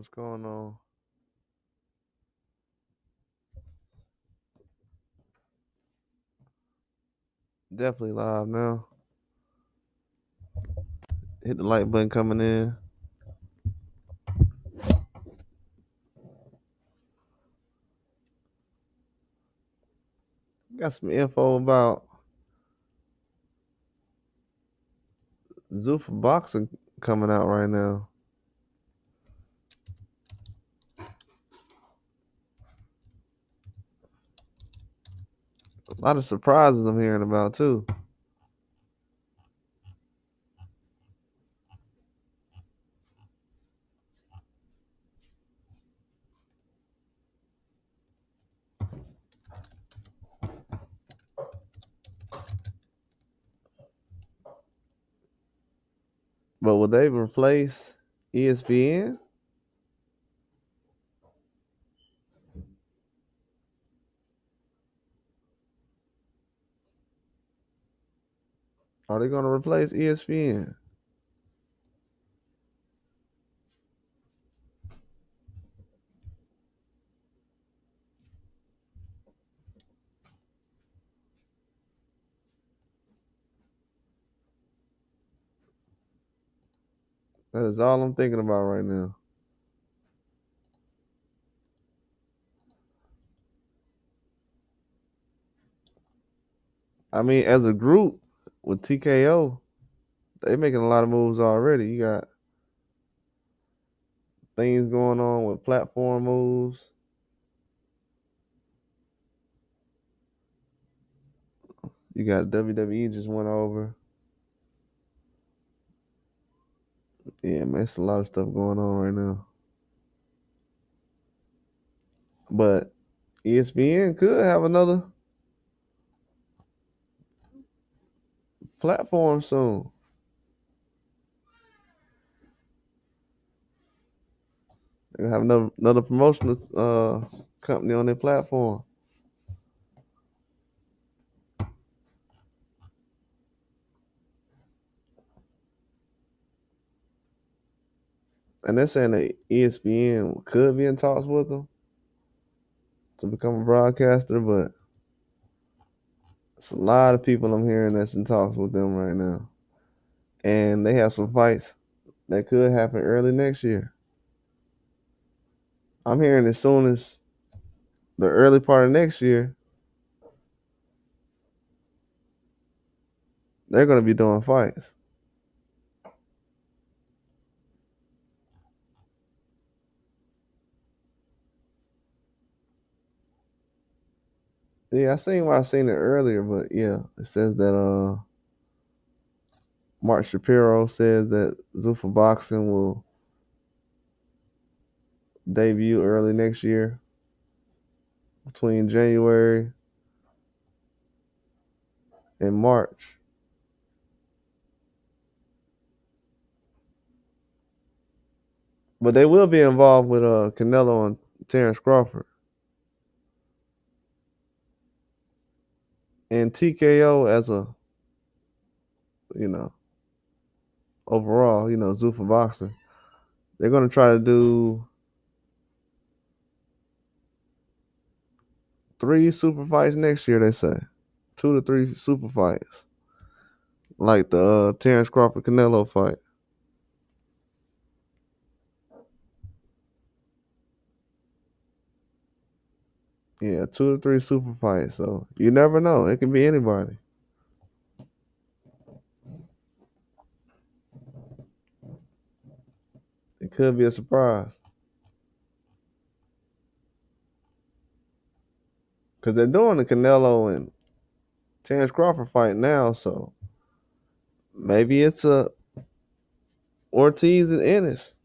What's going on? Definitely live now. Hit the like button coming in. Got some info about Zuffa boxing coming out right now. A lot of surprises I'm hearing about too. But will they replace ESPN? Are they going to replace ESPN? That is all I'm thinking about right now. I mean, as a group with TKO, they making a lot of moves already. You got things going on with platform moves. You got WWE just went over. Yeah, man, it's a lot of stuff going on right now. But ESPN could have another platform soon. They have another promotional company on their platform. And they're saying that ESPN could be in talks with them to become a broadcaster, but it's a lot of people I'm hearing that's in talks with them right now. And they have some fights that could happen early next year. I'm hearing as soon as the early part of next year, they're going to be doing fights. Yeah, I seen why I seen it earlier, but yeah, it says that Mark Shapiro says that Zuffa Boxing will debut early next year, between January and March. But they will be involved with Canelo and Terence Crawford. And TKO as a, you know, overall, Zuffa Boxing. They're going to try to do 3 super fights next year, they say. 2 to 3 super fights. Like the Terence Crawford Canelo fight. Yeah, 2 to 3 super fights. So you never know. It can be anybody. It could be a surprise. Because they're doing the Canelo and Terence Crawford fight now, so maybe it's a Ortiz and Ennis.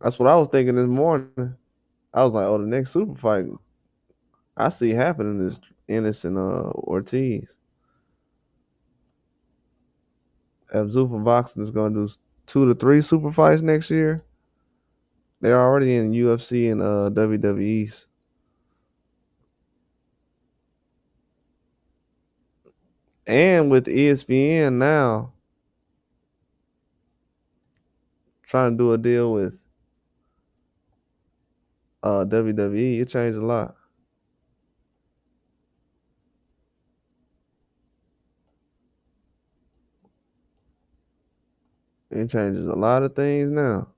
That's what I was thinking this morning. I was like, oh, the next super fight I see happening is Ennis and Ortiz. If Zuffa Boxing is going to do 2 to 3 super fights next year, they're already in UFC and WWE's. And with ESPN now trying to do a deal with WWE, it changed a lot. It changes a lot of things now.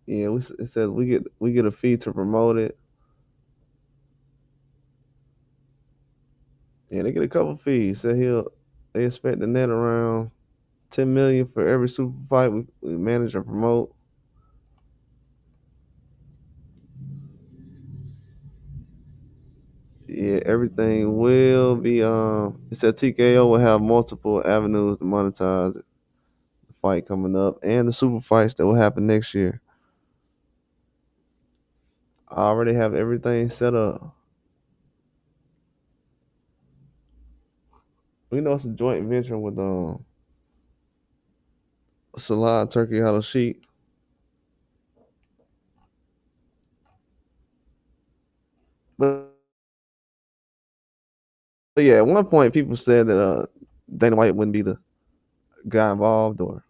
Yeah, it says we get a fee to promote it. Yeah, they get a couple fees. So they expect the net around 10 million for every super fight we manage or promote. Yeah, everything will be it said TKO will have multiple avenues to monetize the fight coming up and the super fights that will happen next year. I already have everything set up. We know it's a joint venture with Salah Turkey Hollow Sheep. But yeah, at one point people said that Dana White wouldn't be the guy involved or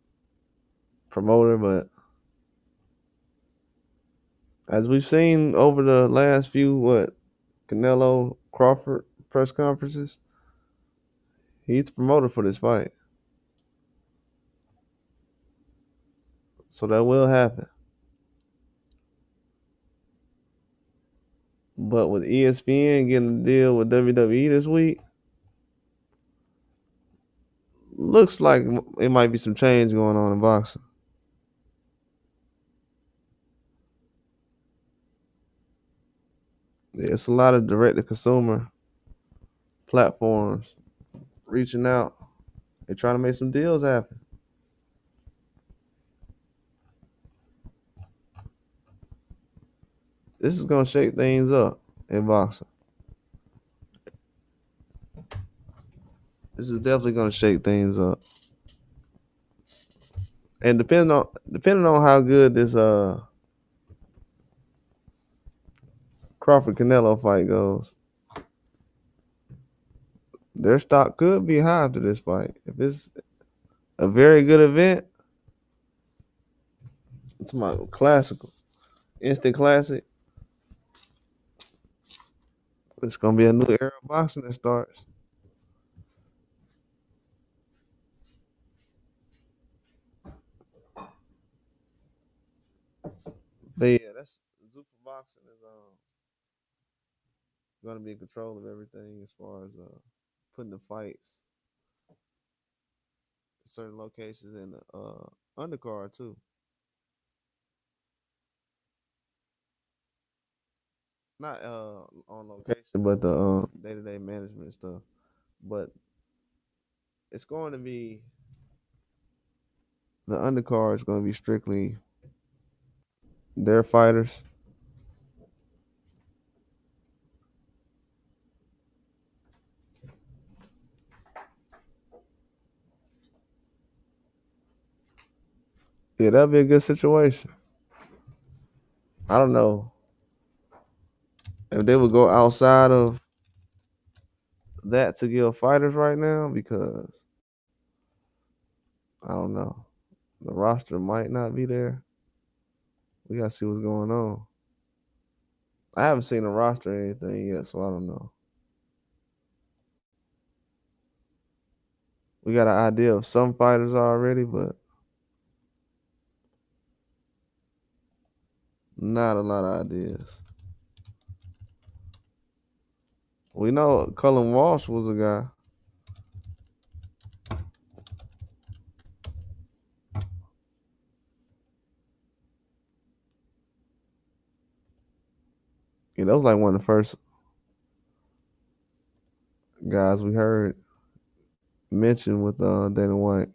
promoter, but as we've seen over the last few Canelo Crawford press conferences, he's the promoter for this fight. So that will happen. But with ESPN getting a deal with WWE this week, looks like it might be some change going on in boxing. Yeah, it's a lot of direct to consumer platforms reaching out. They're trying to make some deals happen. This is gonna shake things up in boxing. This is definitely gonna shake things up. And depending on how good this Crawford Canelo fight goes, their stock could be high after this fight. If it's a very good event, it's my classical, instant classic. It's gonna be a new era of boxing that starts. But yeah, that's Zuffa boxing is gonna be in control of everything as far as putting the fights in certain locations in the undercard too. Not on location, but the day to day management stuff. But it's going to be the undercard is going to be strictly their fighters. Yeah, that'd be a good situation. I don't know if they would go outside of that to give fighters right now because I don't know. The roster might not be there. We gotta see what's going on. I haven't seen a roster or anything yet, so I don't know. We got an idea of some fighters already, but not a lot of ideas. We know Cullen Walsh was a guy. Yeah, that was like one of the first guys we heard mentioned with Dana White.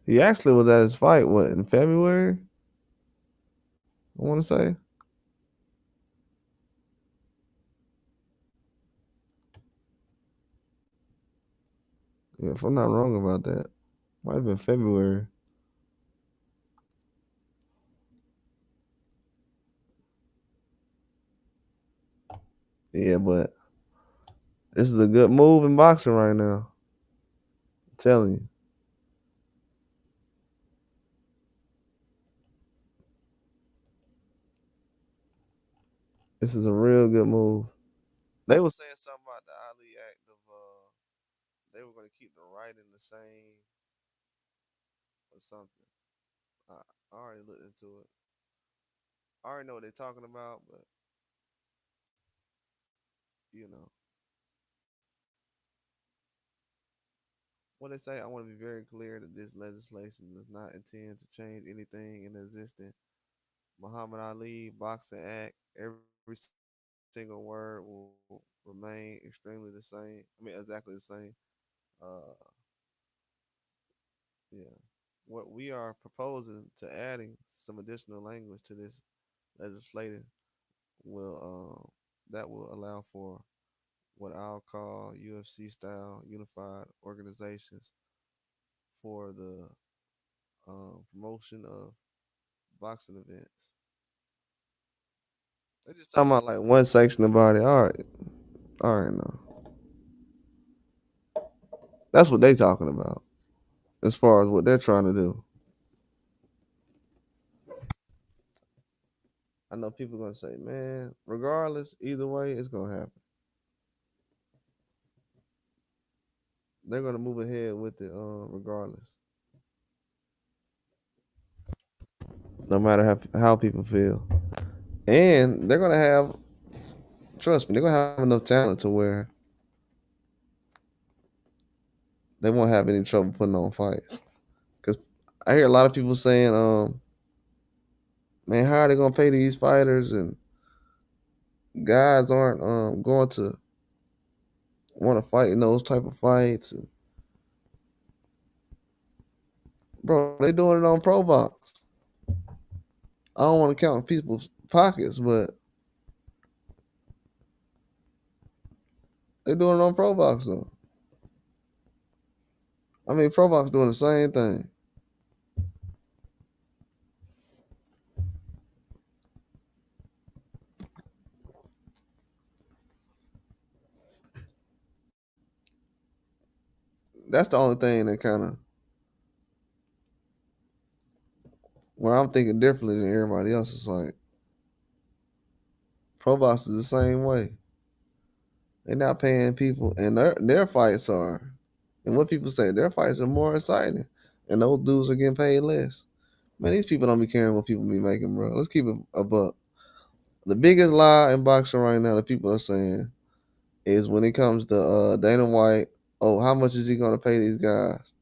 He actually was at his fight, what, in February? I want to say. Yeah, if I'm not wrong about that, might have been February. Yeah, but this is a good move in boxing right now. I'm telling you, this is a real good move. They were saying something about the Ali Act of they were going to keep the writing the same or something. I already looked into it. I already know what they're talking about, but you know what they say. I want to be very clear that this legislation does not intend to change anything in the existing Muhammad Ali Boxing Act. Every single word will remain extremely the same. I mean, exactly the same. Uh, yeah. What we are proposing to adding some additional language to this legislation will that will allow for what I'll call UFC style unified organizations for the promotion of boxing events. They just talking about like one section about it. All right, now that's what they talking about as far as what they're trying to do. I know people gonna say, man, regardless, either way, it's gonna happen. They're gonna move ahead with it, regardless, no matter how people feel, and they're gonna have, trust me, they're gonna have enough talent to where they won't have any trouble putting on fights. Cause I hear a lot of people saying, man, how are they gonna pay these fighters and guys aren't going to want to fight in those type of fights. And, bro, they doing it on Pro Box. I don't want to count people's pockets, but they doing it on Pro Box though. I mean, Pro Box doing the same thing. That's the only thing that kind of where I'm thinking differently than everybody else. Is like Pro Box is the same way. They're not paying people, and their fights are, and what people say, their fights are more exciting, and those dudes are getting paid less. Man, these people don't be caring what people be making, bro. Let's keep it a buck. The biggest lie in boxing right now that people are saying is when it comes to Dana White. Oh, how much is he gonna pay these guys?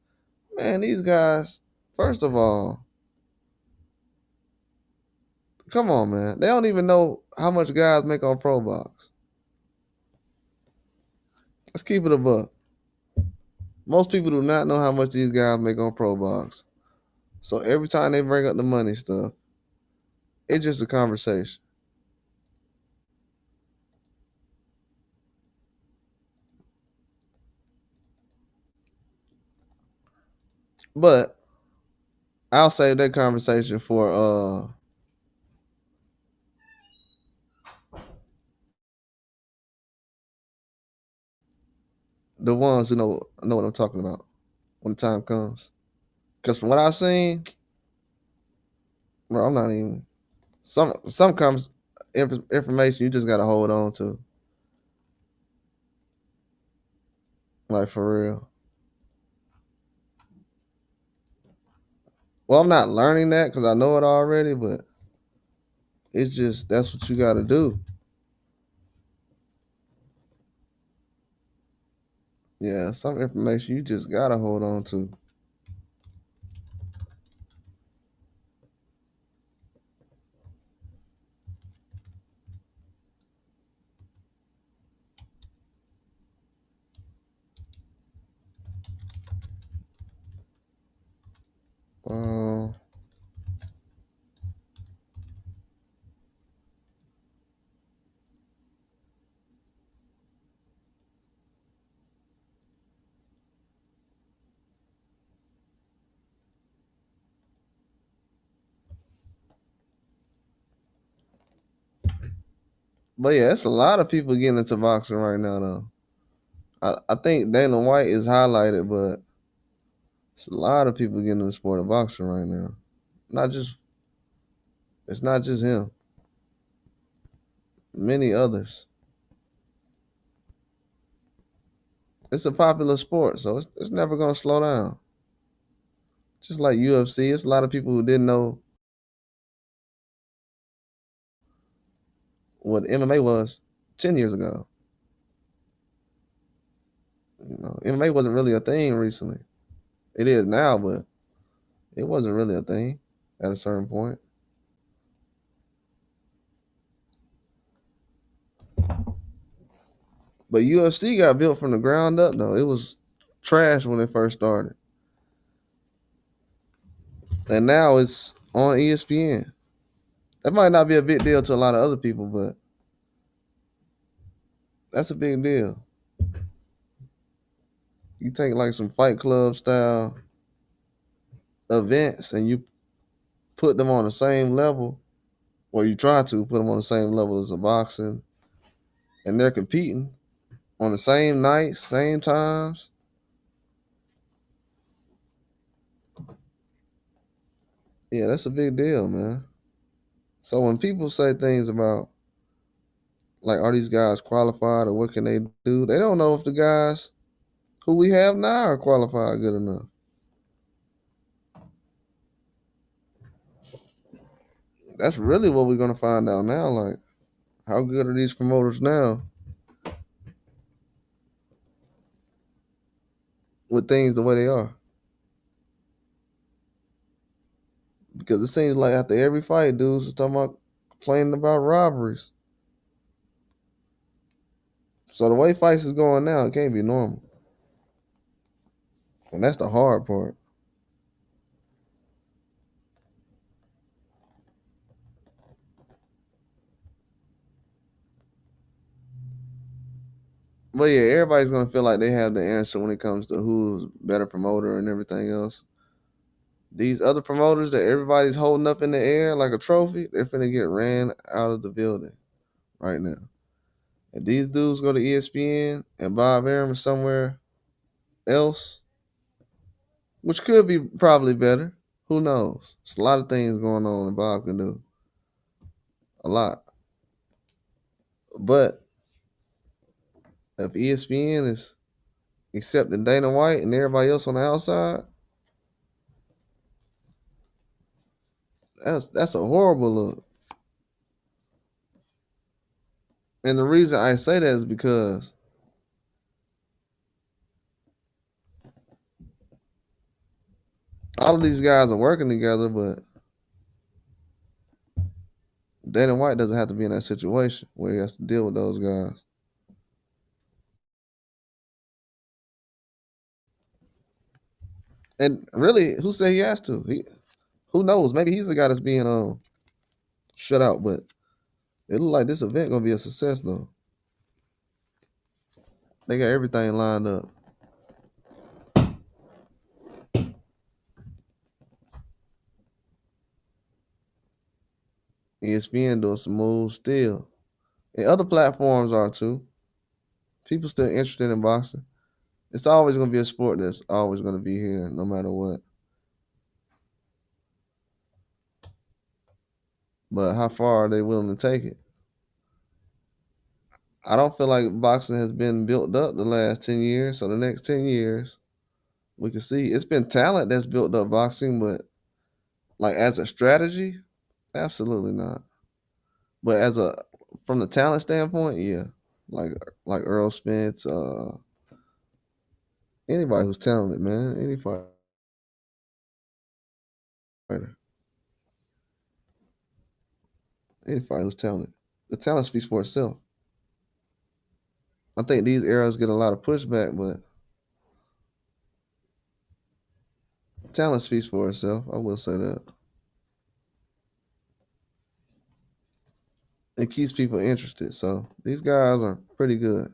Man, these guys. First of all, come on, man. They don't even know how much guys make on Pro Box. Let's keep it a buck. Most people do not know how much these guys make on Pro Box. So every time they bring up the money stuff, it's just a conversation. But I'll save that conversation for the ones who know what I'm talking about when the time comes. Because from what I've seen, bro, I'm not even some comes information you just gotta hold on to, like for real. Well, I'm not learning that because I know it already, but it's just that's what you gotta do. Yeah, some information you just gotta hold on to. Um, But yeah, it's a lot of people getting into boxing right now, though. I think Dana White is highlighted, but it's a lot of people getting into the sport of boxing right now. It's not just him. Many others. It's a popular sport, so it's never gonna slow down. Just like UFC, it's a lot of people who didn't know what MMA was 10 years ago. MMA wasn't really a thing recently. It is now, but it wasn't really a thing at a certain point. But UFC got built from the ground up, though. It was trash when it first started. And now it's on ESPN. That might not be a big deal to a lot of other people, but that's a big deal. You take like some Fight Club style events and you put them on the same level, or you try to put them on the same level as a boxing, and they're competing on the same nights, same times. Yeah, that's a big deal, man. So when people say things about like, are these guys qualified or what can they do? They don't know if the guys who we have now are qualified good enough. That's really what we're gonna find out now. Like, how good are these promoters now with things the way they are? Because it seems like after every fight, dudes is talking about complaining about robberies. So the way fights is going now, it can't be normal. And that's the hard part. But yeah, everybody's gonna feel like they have the answer when it comes to who's better promoter and everything else. These other promoters that everybody's holding up in the air like a trophy, they're finna get ran out of the building right now. If these dudes go to ESPN and Bob Arum is somewhere else, which could be probably better, who knows? There's a lot of things going on that Bob can do. A lot. But if ESPN is accepting Dana White and everybody else on the outside, that's a horrible look. And the reason I say that is because all of these guys are working together, but Dana White doesn't have to be in that situation where he has to deal with those guys. And really, who said he has to? Who knows? Maybe he's the guy that's being shut out. But it look like this event gonna be a success though. They got everything lined up. ESPN doing some moves still, and other platforms are too. People still interested in boxing. It's always gonna be a sport that's always gonna be here, no matter what. But how far are they willing to take it? I don't feel like boxing has been built up the last 10 years. So the next 10 years, we can see it's been talent that's built up boxing, but like as a strategy, absolutely not. But as a from the talent standpoint, yeah. Like like Earl Spence, anybody who's talented, man. Any fighter. Any fighter who's talented. The talent speaks for itself. I think these eras get a lot of pushback, but talent speaks for itself. I will say that. It keeps people interested. So these guys are pretty good.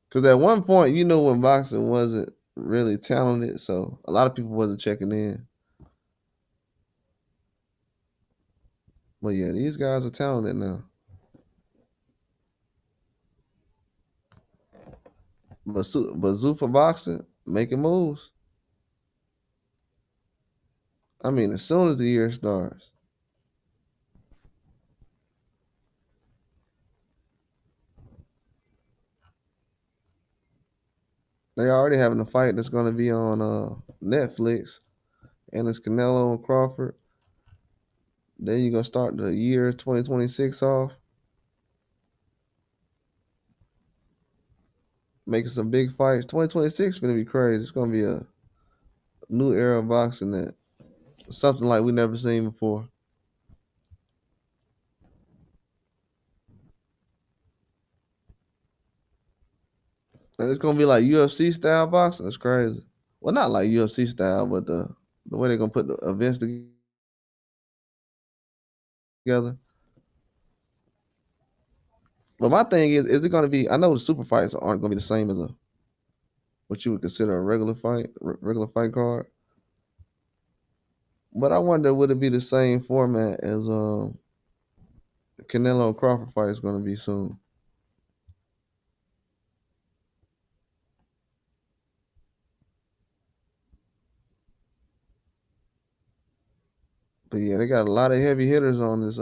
Because at one point, you know, when boxing wasn't really talented, so a lot of people wasn't checking in. But yeah, these guys are talented now. But Zuffa boxing making moves. I mean, as soon as the year starts, they already having a fight that's going to be on Netflix, and it's Canelo and Crawford. Then you're gonna start the year 2026 off, making some big fights. 2026 is gonna be crazy. It's gonna be a new era of boxing, that something like we never seen before. And it's gonna be like UFC style boxing. It's crazy. Well, not like UFC style, but the way they're gonna put the events together. But my thing is it gonna be? I know the super fights aren't gonna be the same as a what you would consider a regular fight card. But I wonder, would it be the same format as Canelo and Crawford fight is gonna be soon? But yeah, they got a lot of heavy hitters on this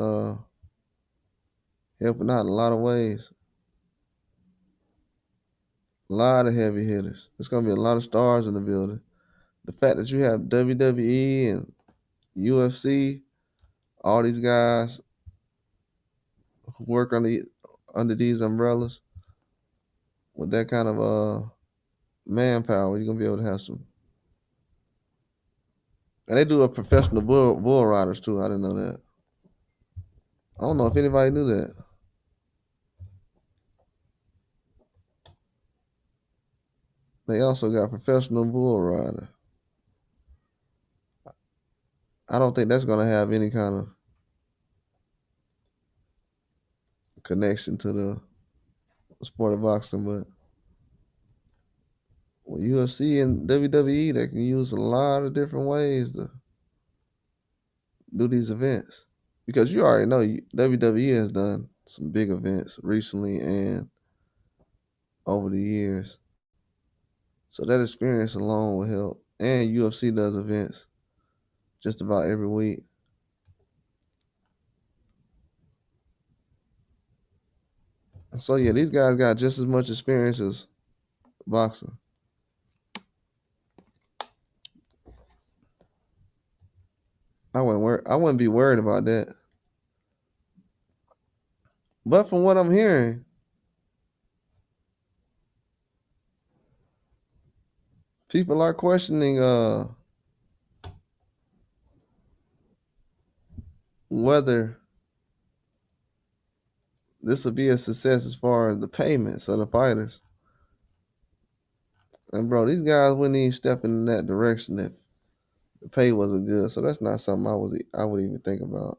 helping out in a lot of ways. A lot of heavy hitters. There's gonna be a lot of stars in the building. The fact that you have WWE and UFC, all these guys who work under these umbrellas with that kind of manpower, you're gonna be able to have some. And they do a professional bull riders too. I didn't know that. I don't know if anybody knew that. They also got professional bull rider. I don't think that's gonna have any kind of connection to the sport of boxing, but with UFC and WWE, they can use a lot of different ways to do these events. Because you already know WWE has done some big events recently and over the years. So that experience alone will help. And UFC does events just about every week. So yeah, these guys got just as much experience as boxing. I wouldn't be worried about that. But from what I'm hearing, people are questioning whether this will be a success as far as the payments of the fighters. And bro, these guys wouldn't even step in that direction if the pay wasn't good. So that's not something I would even think about.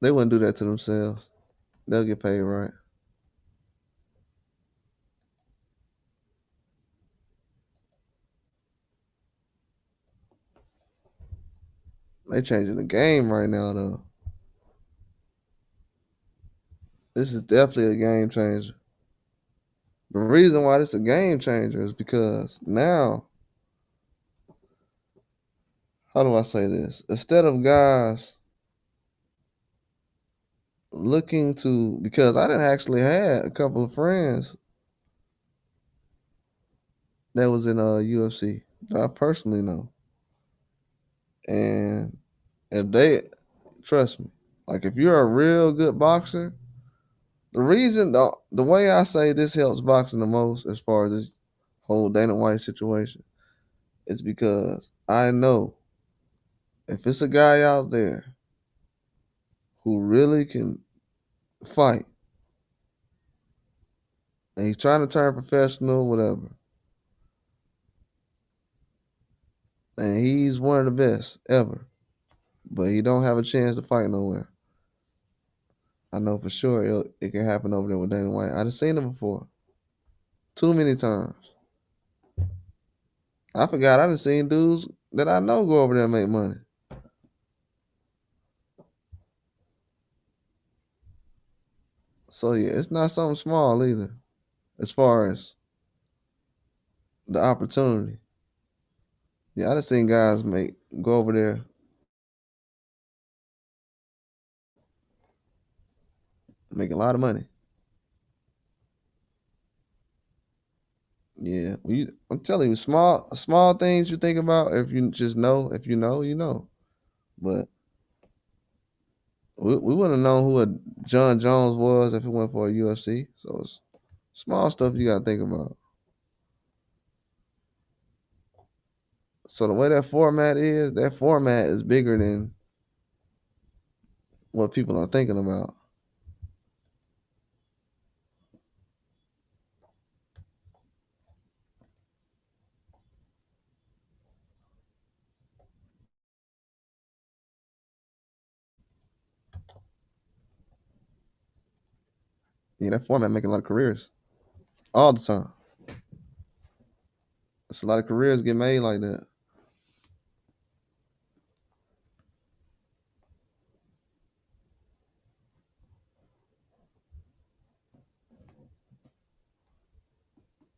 They wouldn't do that to themselves. They'll get paid right. They changing the game right now though. This is definitely a game changer. The reason why this is a game changer is because now, how do I say this? Instead of guys looking to, because I didn't actually had a couple of friends that was in UFC that I personally know. And if they trust me, like if you're a real good boxer, the way I say this helps boxing the most as far as this whole Dana White situation is because I know if it's a guy out there who really can fight and he's trying to turn professional, whatever, and he's one of the best ever, but he don't have a chance to fight nowhere. I know for sure it can happen over there with Dana White. I've seen it before, too many times. I forgot I done seen dudes that I know go over there and make money. So yeah, it's not something small either, as far as the opportunity. Yeah, I just seen guys go over there, make a lot of money. Yeah, I'm telling you, small things you think about. If you just know, if you know, you know. But we wouldn't have known who a John Jones was if it went for a UFC. So it's small stuff you gotta think about. So the way that format is bigger than what people are thinking about. Yeah, that format making a lot of careers all the time. It's a lot of careers get made like that.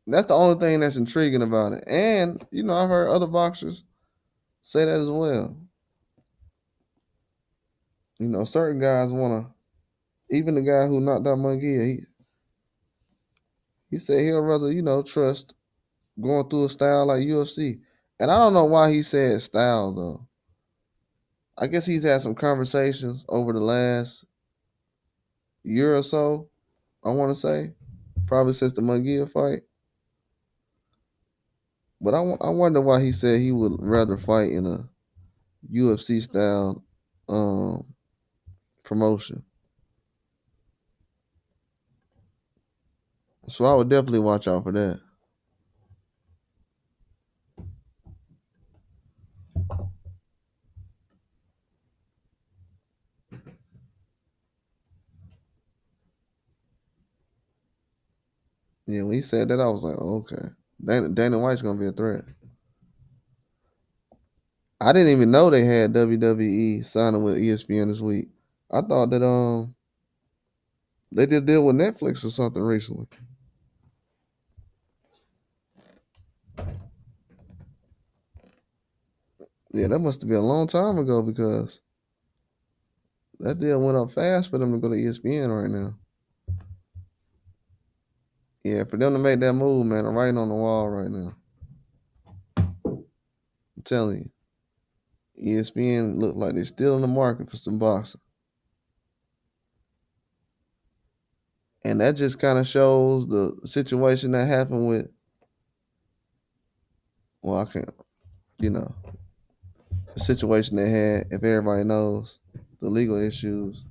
That's the only thing that's intriguing about it. And I've heard other boxers say that as well. Certain guys wanna. Even the guy who knocked out Munguia, he said he'll rather trust going through a style like UFC. And I don't know why he said style though. I guess he's had some conversations over the last year or so. I want to say probably since the Munguia fight. But I wonder why he said he would rather fight in a UFC style um, promotion. So I would definitely watch out for that. Yeah, when he said that, I was like, oh, okay, Dana White's gonna be a threat. I didn't even know they had WWE signing with ESPN this week. I thought that they did a deal with Netflix or something recently. Yeah, that must have been a long time ago because that deal went up fast for them to go to ESPN right now. Yeah, for them to make that move, man, I'm writing on the wall right now. I'm telling you, ESPN look like they're still in the market for some boxing. And that just kind of shows the situation that happened with, well, I can't, you know, the situation they had, if everybody knows the legal issues,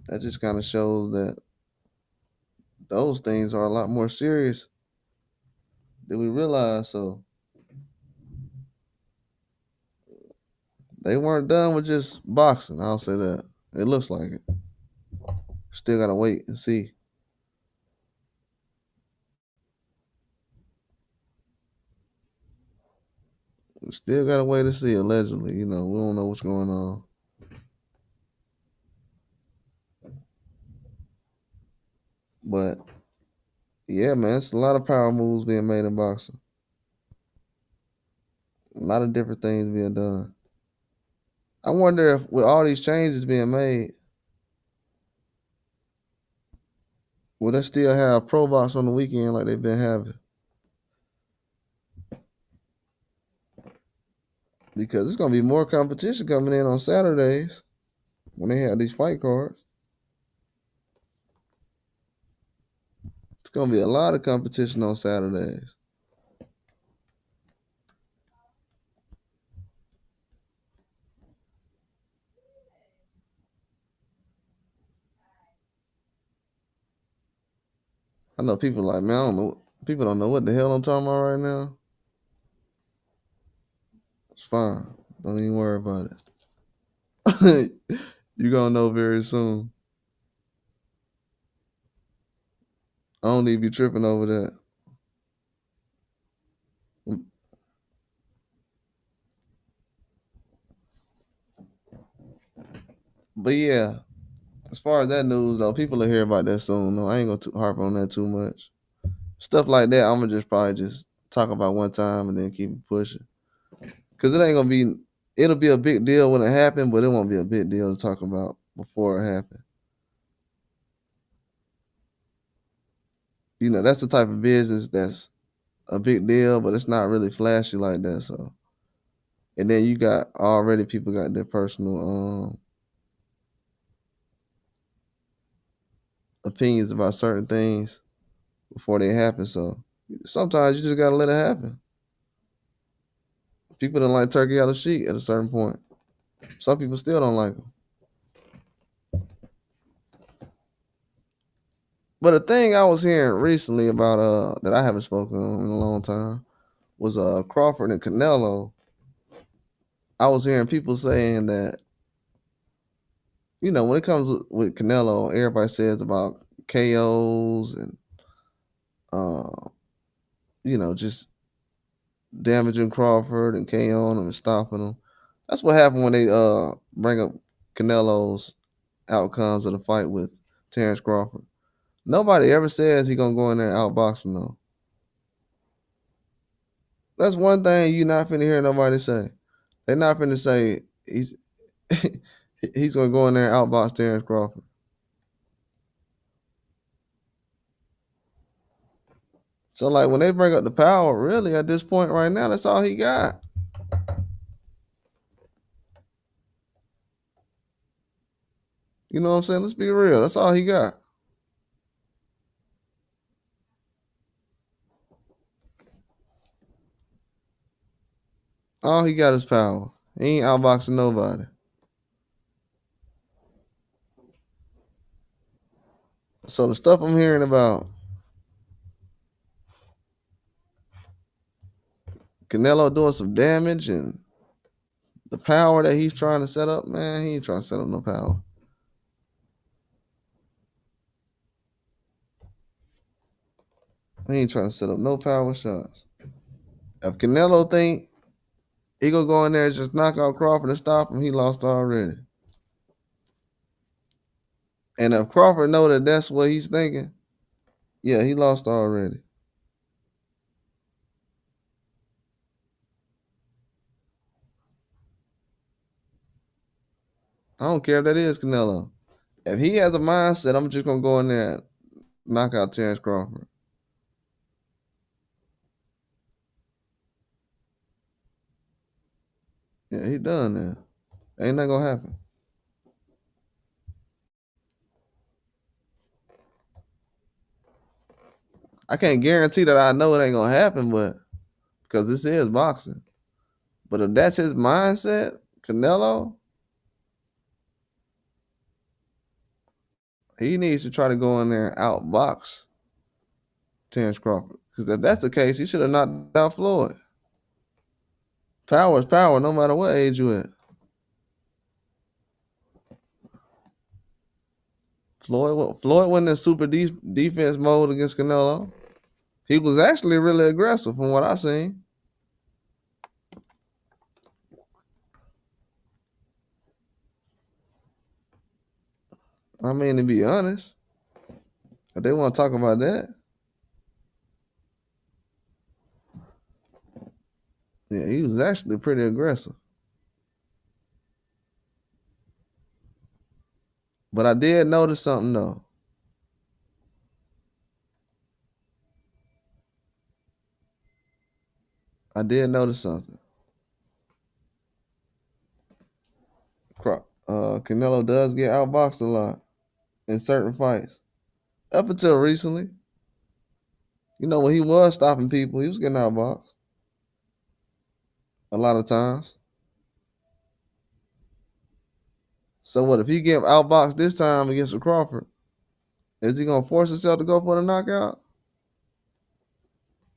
that just kind of shows that those things are a lot more serious than we realize. So they weren't done with just boxing. I'll say that. It looks like it. Still gotta wait and see. Still gotta wait to see. Allegedly, we don't know what's going on. But yeah, man, it's a lot of power moves being made in boxing. A lot of different things being done. I wonder if with all these changes being made, will they still have pro box on the weekend like they've been having? Because it's gonna be more competition coming in on Saturdays when they have these fight cards. It's gonna be a lot of competition on Saturdays. I know people like, man, I don't know. People don't know what the hell I'm talking about right now. It's fine. Don't even worry about it. You're gonna know very soon. I don't need to be tripping over that. But yeah, As far as that news though, people will hear about that soon. No, I ain't gonna harp on that too much. Stuff like that, I'm gonna just probably just talk about one time and then keep it pushing. Cause it ain't gonna be. It'll be a big deal when it happened, but it won't be a big deal to talk about before it happened. You know, that's the type of business that's a big deal, but it's not really flashy like that. So, and then you got already people got their personal opinions about certain things before they happen. So sometimes you just gotta let it happen. People don't like turkey out of sheet at a certain point. Some people still don't like them. But a thing I was hearing recently about that I haven't spoken on in a long time was Crawford and Canelo. I was hearing people saying that, you know, when it comes with Canelo, everybody says about KOs and you know, just damaging Crawford and KOing him and stopping him. That's what happened when they bring up Canelo's outcomes of the fight with Terence Crawford. Nobody ever says he gonna go in there and outbox him though. That's one thing you're not finna hear nobody say. They're not finna say he's he's gonna go in there and outbox Terence Crawford. So like when they bring up the power, really at this point right now, that's all he got. You know what I'm saying? Let's be real. That's all he got. All he got is power. He ain't outboxing nobody. So the stuff I'm hearing about Canelo doing some damage and the power that he's trying to set up, man, he ain't trying to set up no power. He ain't trying to set up no power shots. If Canelo think he gonna go in there and just knock out Crawford and stop him, he lost already. And if Crawford know that that's what he's thinking, yeah, he lost already. I don't care if that is Canelo. If he has a mindset, I'm just gonna go in there and knock out Terence Crawford. Yeah, he done that. Ain't nothing gonna happen. I can't guarantee that I know it ain't gonna happen, but because this is boxing. But if that's his mindset, Canelo, he needs to try to go in there and outbox Terence Crawford. Because if that's the case, he should have knocked out Floyd. Power is power, no matter what age you at. Floyd went in super defense mode against Canelo. He was actually really aggressive from what I seen. I mean, to be honest, if they want to talk about that, yeah, he was actually pretty aggressive. But I did notice something though. I did notice something. Canelo does get outboxed a lot in certain fights. Up until recently, you know, when he was stopping people, he was getting outboxed a lot of times. So what if he get outboxed this time against Crawford? Is he gonna force himself to go for the knockout?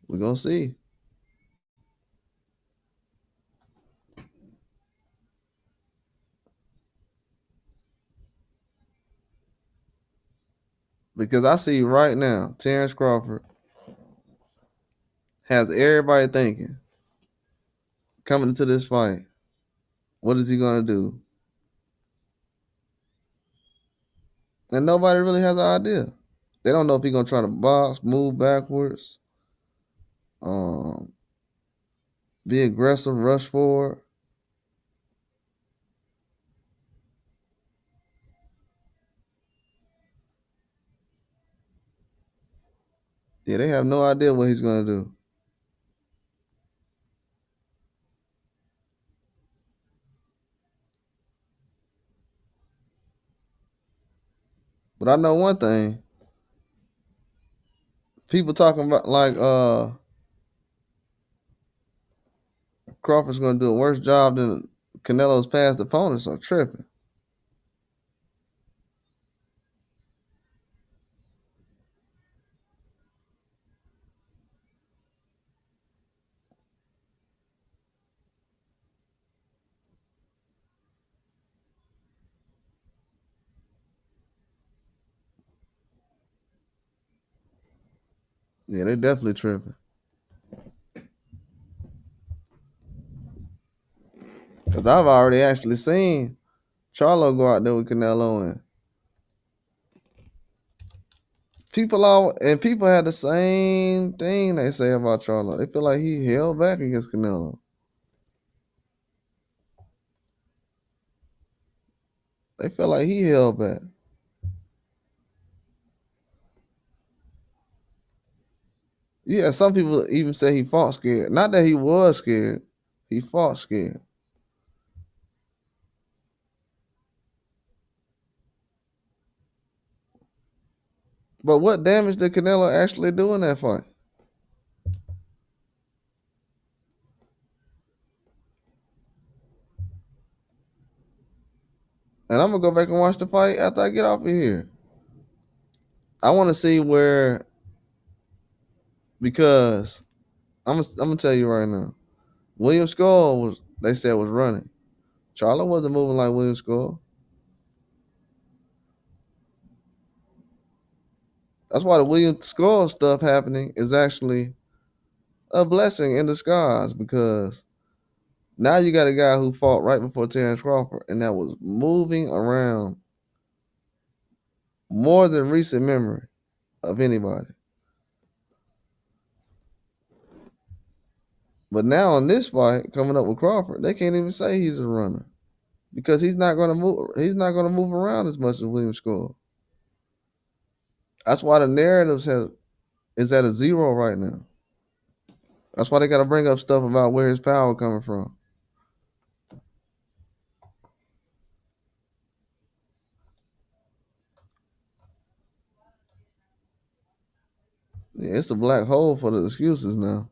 We're gonna see. Because I see right now, Terence Crawford has everybody thinking coming into this fight, what is he gonna do? And nobody really has an idea. They don't know if he's gonna try to box, move backwards, um, be aggressive, rush forward. Yeah, they have no idea what he's gonna do. But I know one thing. People talking about like Crawford's gonna do a worse job than Canelo's past opponents are tripping. Yeah, they definitely tripping. Cause I've already actually seen Charlo go out there with Canelo, and people had the same thing they say about Charlo. They feel like he held back against Canelo. They feel like he held back. Yeah, some people even say he fought scared. Not that he was scared. He fought scared. But what damage did Canelo actually do in that fight? And I'm gonna go back and watch the fight after I get off of here. I want to see where, because I'm gonna tell you right now, William Skull was, they said, was running. Charlo wasn't moving like William Skull. That's why the William Skull stuff happening is actually a blessing in disguise, because now you got a guy who fought right before Terence Crawford and that was moving around more than recent memory of anybody. But now in this fight coming up with Crawford, they can't even say he's a runner because he's not going to move. He's not going to move around as much as William Skull. That's why the narratives is at a zero right now. That's why they got to bring up stuff about where his power coming from. Yeah, it's a black hole for the excuses now.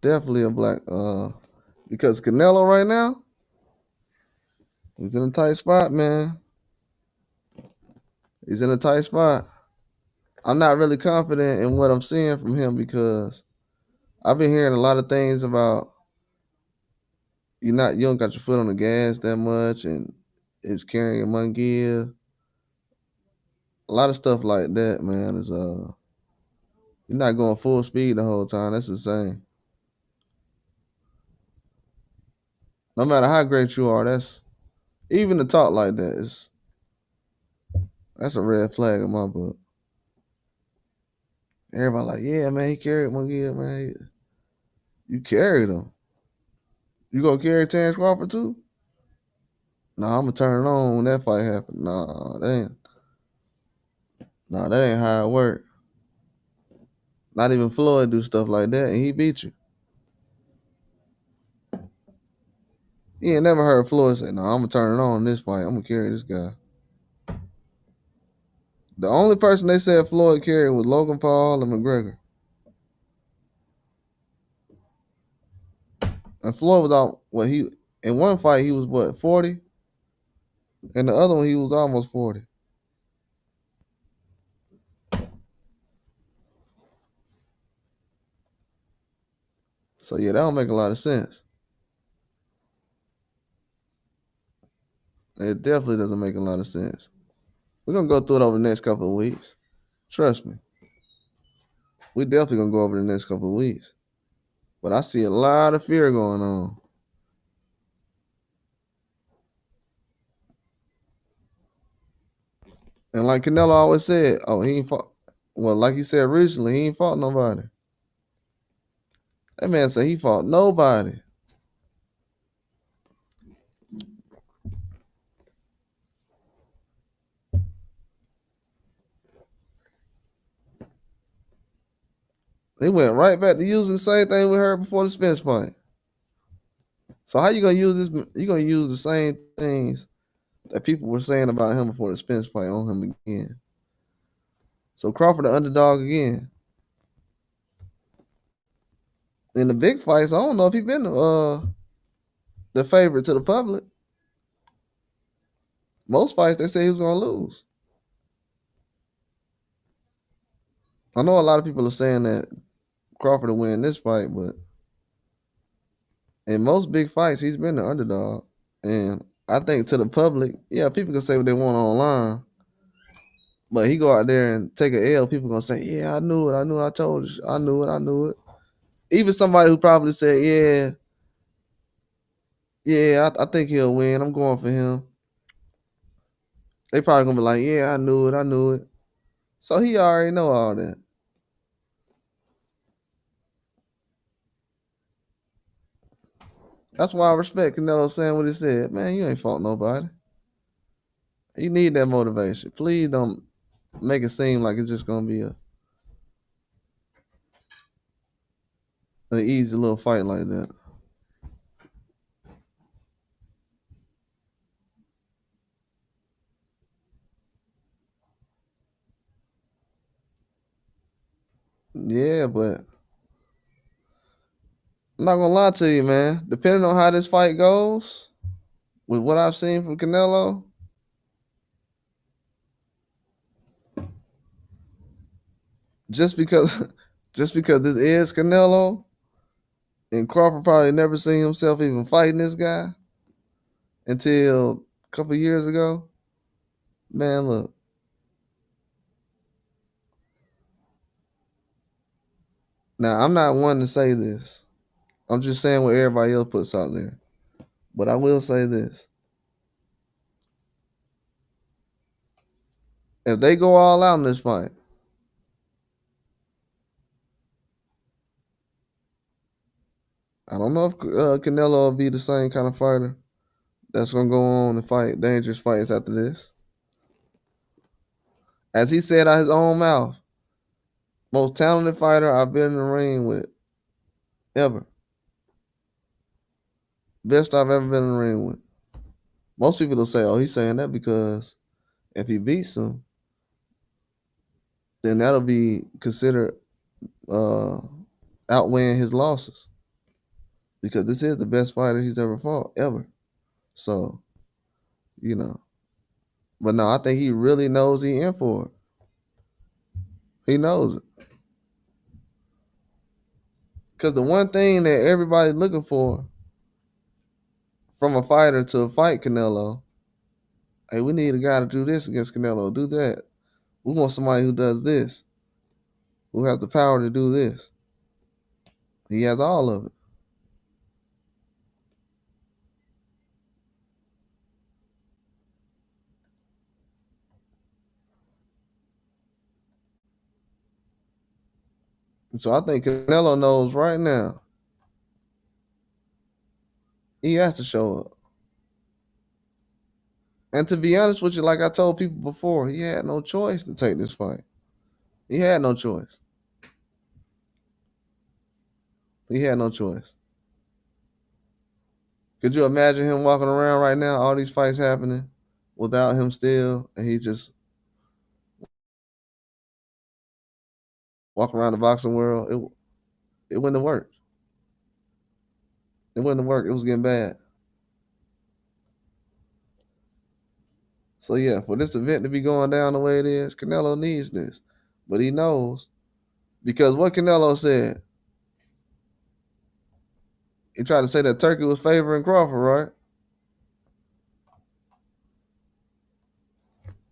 Definitely a black because Canelo right now, he's in a tight spot, man. He's in a tight spot. I'm not really confident in what I'm seeing from him because I've been hearing a lot of things about you don't got your foot on the gas that much, and it's carrying one gear. A lot of stuff like that, man, is you're not going full speed the whole time. That's insane. No matter how great you are, that's even to talk like that is that's a red flag in my book. Everybody like, yeah, man, he carried one gear, man. You carried him. You gonna carry Terence Crawford too? Nah, I'm gonna turn it on when that fight happen. Nah, that ain't how it work. Not even Floyd do stuff like that, and he beat you. He ain't never heard Floyd say, "No, I'm gonna turn it on in this fight. I'm gonna carry this guy." The only person they said Floyd carried was Logan Paul and McGregor. And Floyd was out. What he in one fight he was what 40, and the other one he was almost 40. So yeah, that don't make a lot of sense. It definitely doesn't make a lot of sense. We're gonna go through it over the next couple of weeks. Trust me. We definitely gonna go over the next couple of weeks. But I see a lot of fear going on. And like Canelo always said, oh, he ain't fought. Well, like he said recently, he ain't fought nobody. That man said he fought nobody. He went right back to using the same thing we heard before the Spence fight. So how you gonna use this? You gonna use the same things that people were saying about him before the Spence fight on him again? So Crawford the underdog again. In the big fights, I don't know if he been the favorite to the public. Most fights they say he was gonna lose. I know a lot of people are saying that Crawford will win this fight, but in most big fights, he's been the underdog. And I think to the public, yeah, people can say what they want online, but he go out there and take an L. People gonna say, "Yeah, I knew it. I knew. I told you. I knew it. I knew it." Even somebody who probably said, "Yeah, yeah, I think he'll win. I'm going for him." They probably gonna be like, "Yeah, I knew it. I knew it." So he already know all that. That's why I respect Canelo saying what he said. Man, you ain't fought nobody. You need that motivation. Please don't make it seem like it's just gonna be an easy little fight like that. Yeah, but I'm not gonna lie to you, man. Depending on how this fight goes, with what I've seen from Canelo, just because just because this is Canelo and Crawford probably never seen himself even fighting this guy until a couple years ago. Man, look. Now I'm not one to say this. I'm just saying what everybody else puts out there. But I will say this. If they go all out in this fight, I don't know if Canelo will be the same kind of fighter that's gonna go on and fight dangerous fights after this. As he said out his own mouth, most talented fighter I've been in the ring with ever. Best I've ever been in the ring with. Most people will say, oh, he's saying that because if he beats him, then that'll be considered uh, outweighing his losses. Because this is the best fighter he's ever fought, ever. So, you know. But no, I think he really knows he in for it. He knows it. Because the one thing that everybody's looking for from a fighter to fight Canelo, hey, we need a guy to do this against Canelo, do that. We want somebody who does this, who has the power to do this. He has all of it. And so I think Canelo knows right now he has to show up. And to be honest with you, like I told people before, he had no choice to take this fight. He had no choice. He had no choice. Could you imagine him walking around right now, all these fights happening without him still, and he just walk around the boxing world? It wouldn't have worked. It wouldn't have worked. It was getting bad. So yeah, for this event to be going down the way it is, Canelo needs this. But he knows. Because what Canelo said, he tried to say that Turkey was favoring Crawford, right?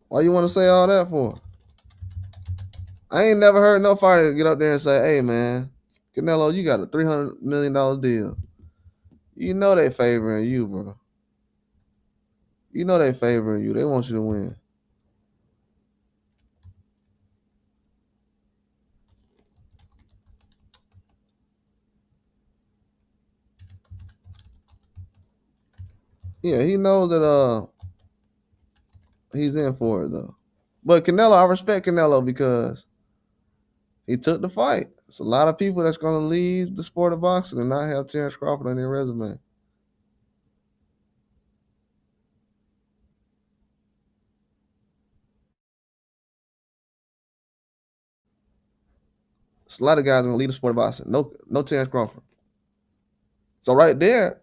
Why you want to say all that for? I ain't never heard no fighter get up there and say, hey man, Canelo, you got a $300 million deal. You know they favoring you, bro. You know they favoring you. They want you to win. Yeah, he knows that he's in for it though. But Canelo, I respect Canelo because he took the fight. It's a lot of people that's gonna leave the sport of boxing and not have Terence Crawford on their resume. It's a lot of guys gonna leave the sport of boxing. No Terence Crawford. So right there,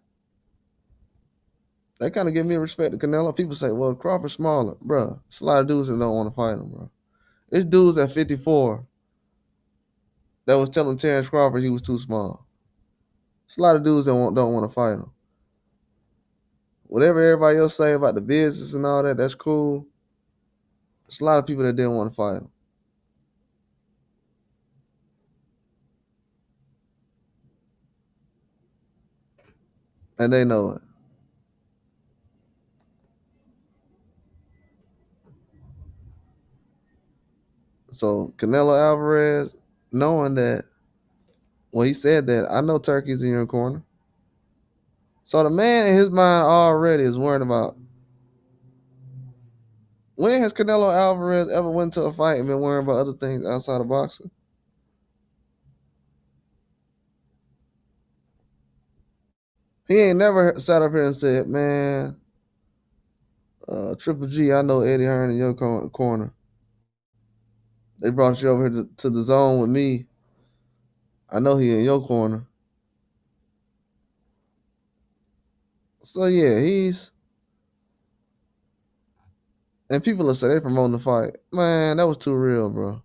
that kind of give me respect to Canelo. People say, well, Crawford's smaller. Bro, it's a lot of dudes that don't want to fight him, bro. It's dudes at 54 that was telling Terence Crawford he was too small. It's a lot of dudes that don't want to fight him. Whatever everybody else say about the business and all that, that's cool. There's a lot of people that didn't want to fight him. And they know it. So Canelo Alvarez, knowing that, well, he said that, I know Turkey's in your corner. So the man in his mind already is worried about, when has Canelo Alvarez ever went to a fight and been worrying about other things outside of boxing? He ain't never sat up here and said, man, Triple G, I know Eddie Hearn in your corner. They brought you over here to the zone with me. I know he in your corner. So yeah, and people will say they promoting the fight. Man, that was too real, bro.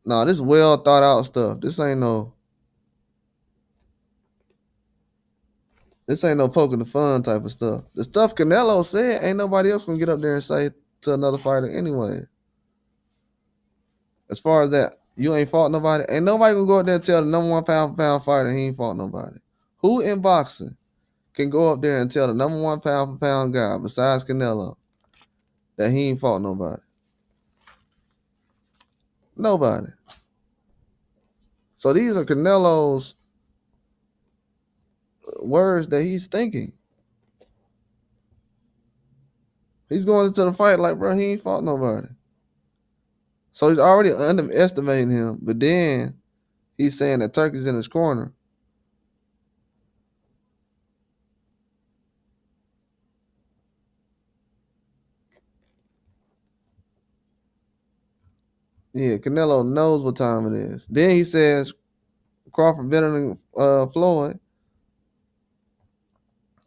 Nah, this well thought out stuff. This ain't no poking the fun type of stuff. The stuff Canelo said, ain't nobody else gonna get up there and say to another fighter anyway. As far as that, you ain't fought nobody. Ain't nobody gonna go up there and tell the number one pound for pound fighter he ain't fought nobody. Who in boxing can go up there and tell the number one pound for pound guy besides Canelo that he ain't fought nobody? Nobody. So these are Canelo's words that he's thinking. He's going into the fight like, bro, he ain't fought nobody. So he's already underestimating him. But then he's saying that Turkey's in his corner. Yeah, Canelo knows what time it is. Then he says Crawford better than Floyd.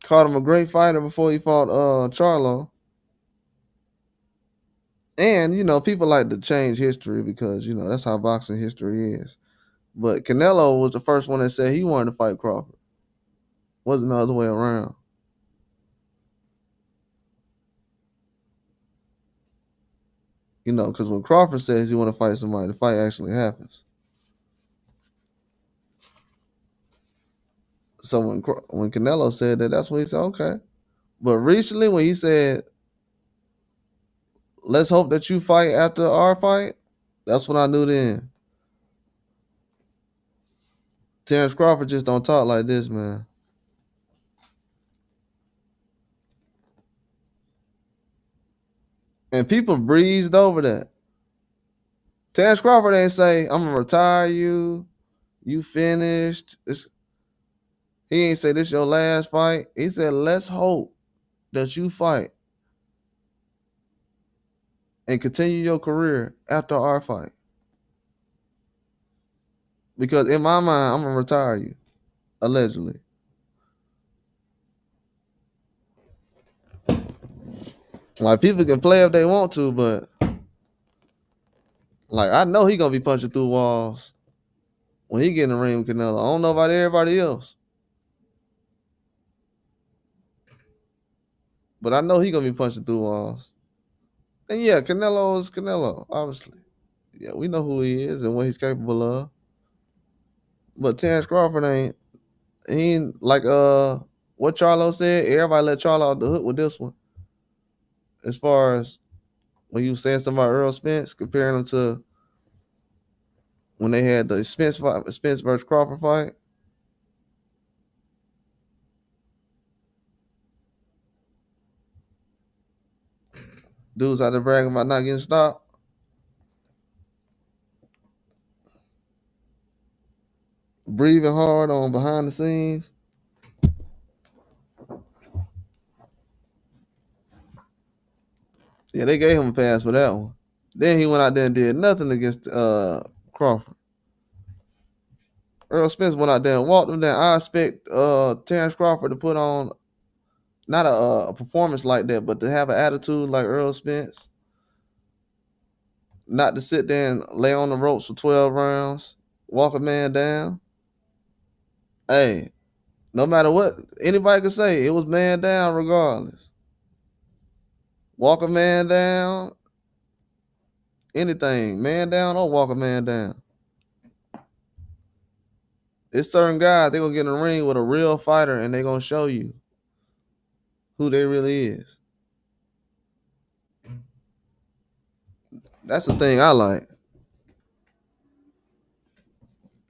Called him a great fighter before he fought Charlo. And, people like to change history because, that's how boxing history is. But Canelo was the first one that said he wanted to fight Crawford. Wasn't the other way around. Because when Crawford says he want to fight somebody, the fight actually happens. So when Canelo said that, that's when he said, okay. But recently when he said, let's hope that you fight after our fight, that's when I knew then. Terence Crawford just don't talk like this, man. And people breezed over that. Terence Crawford ain't say, I'm going to retire you. You finished. He ain't say this your last fight. He said, let's hope that you fight and continue your career after our fight. Because in my mind, I'm going to retire you, allegedly. Like, people can play if they want to, but like, I know he going to be punching through walls when he get in the ring with Canelo. I don't know about everybody else, but I know he going to be punching through walls. And yeah, Canelo is Canelo, obviously. Yeah, we know who he is and what he's capable of. But Terence Crawford he ain't like what Charlo said. Everybody let Charlo off the hook with this one. As far as when you saying something about Earl Spence, comparing him to when they had the Spence versus Crawford fight. Dudes out there bragging about not getting stopped. Breathing hard on behind the scenes. Yeah, they gave him a pass for that one. Then he went out there and did nothing against Crawford. Earl Spence went out there and walked him down. I expect Terence Crawford to put on not a performance like that, but to have an attitude like Earl Spence. Not to sit there and lay on the ropes for 12 rounds, walk a man down. Hey, no matter what anybody could say, it was man down regardless. Walk a man down, anything, man down or walk a man down. It's certain guys, they gonna get in the ring with a real fighter and they gonna show you who they really is. That's the thing I like.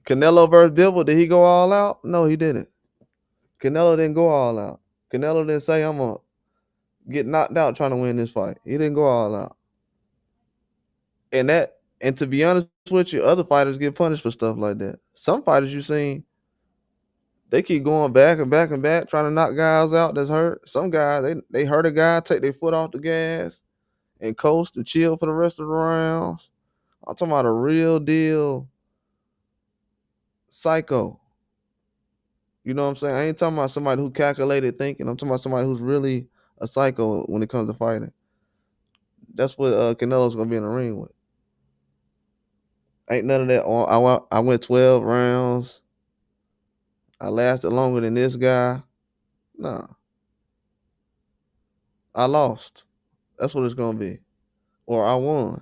Canelo versus Bivol, did he go all out? No, he didn't. Canelo didn't go all out. Canelo didn't say, I'm gonna get knocked out trying to win this fight. He didn't go all out. And to be honest with you, other fighters get punished for stuff like that. Some fighters you seen, they keep going back and back and back, trying to knock guys out that's hurt. Some guys, they hurt a guy, take their foot off the gas and coast and chill for the rest of the rounds. I'm talking about a real deal psycho. You know what I'm saying? I ain't talking about somebody who calculated thinking. I'm talking about somebody who's really a psycho when it comes to fighting. That's what Canelo's gonna be in the ring with. Ain't none of that. I went 12 rounds. I lasted longer than this guy. Nah, I lost. That's what it's gonna be. Or I won.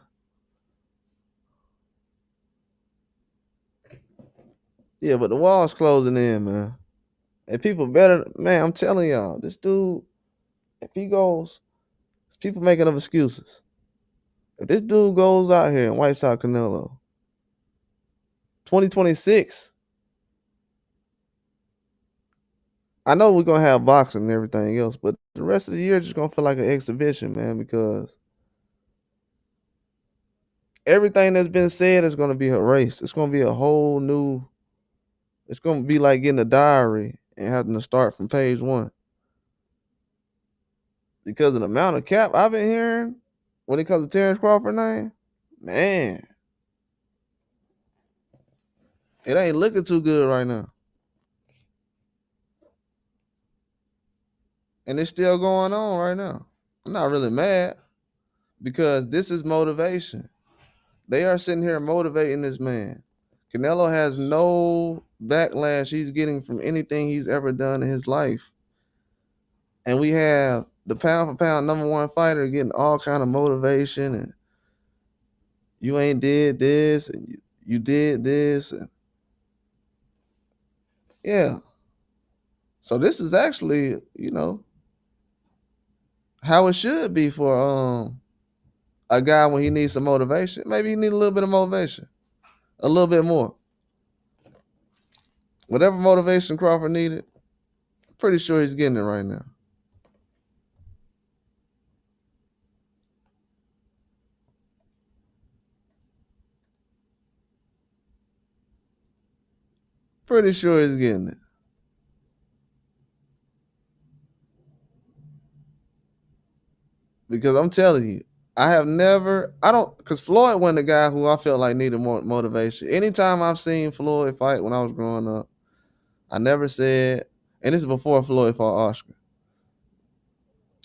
Yeah, but the wall's closing in, man. And people better, man, I'm telling y'all, this dude, if he goes, people making up excuses. If this dude goes out here and wipes out Canelo, 2026, I know we're gonna have boxing and everything else, but the rest of the year just gonna feel like an exhibition, man, because everything that's been said is gonna be erased. It's gonna be a whole new, it's gonna be like getting a diary and having to start from page one. Because of the amount of cap I've been hearing when it comes to Terence Crawford name, man, it ain't looking too good right now. And it's still going on right now. I'm not really mad because this is motivation. They are sitting here motivating this man. Canelo has no backlash he's getting from anything he's ever done in his life. And we have the pound for pound number one fighter getting all kind of motivation and you ain't did this and you did this. And yeah. So this is actually, how it should be for a guy when he needs some motivation. Maybe he need a little bit of motivation. A little bit more. Whatever motivation Crawford needed, pretty sure he's getting it right now. Pretty sure he's getting it. Because I'm telling you, because Floyd wasn't the guy who I felt like needed more motivation. Anytime I've seen Floyd fight when I was growing up, I never said, and this is before Floyd fought Oscar.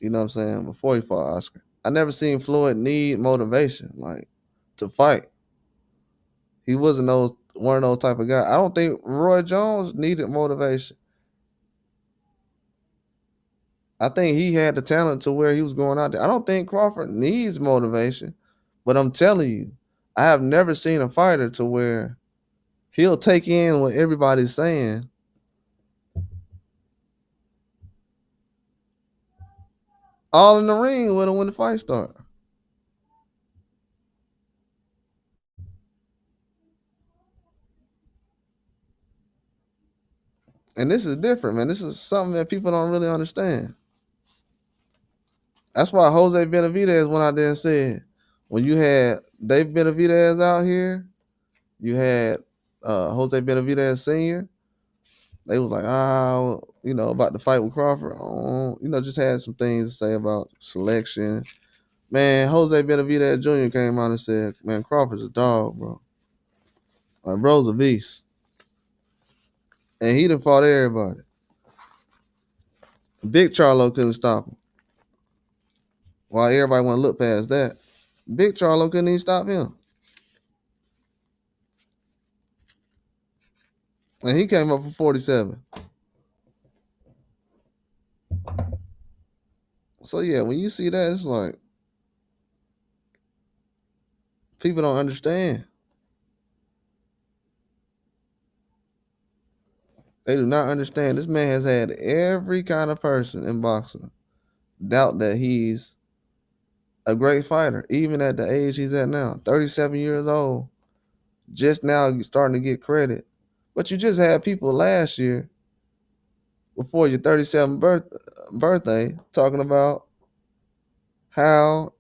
You know what I'm saying? Before he fought Oscar. I never seen Floyd need motivation, like, to fight. He wasn't one of those type of guys. I don't think Roy Jones needed motivation. I think he had the talent to where he was going out there. I don't think Crawford needs motivation, but I'm telling you, I have never seen a fighter to where he'll take in what everybody's saying. All in the ring with him when the fight starts. And this is different, man. This is something that people don't really understand. That's why Jose Benavidez went out there and said, when you had Dave Benavidez out here, you had Jose Benavidez Sr. They was like, about the fight with Crawford. Just had some things to say about selection. Man, Jose Benavidez Jr. came out and said, man, Crawford's a dog, bro. Like, bro's a beast. And he done fought everybody. Big Charlo couldn't stop him. While everybody want to look past that, Big Charlo couldn't even stop him. And he came up for 47. So, yeah, when you see that, it's like, people don't understand. They do not understand. This man has had every kind of person in boxing doubt that he's a great fighter, even at the age he's at now, 37 years old, just now starting to get credit. But you just had people last year, before your 37th birthday, talking about how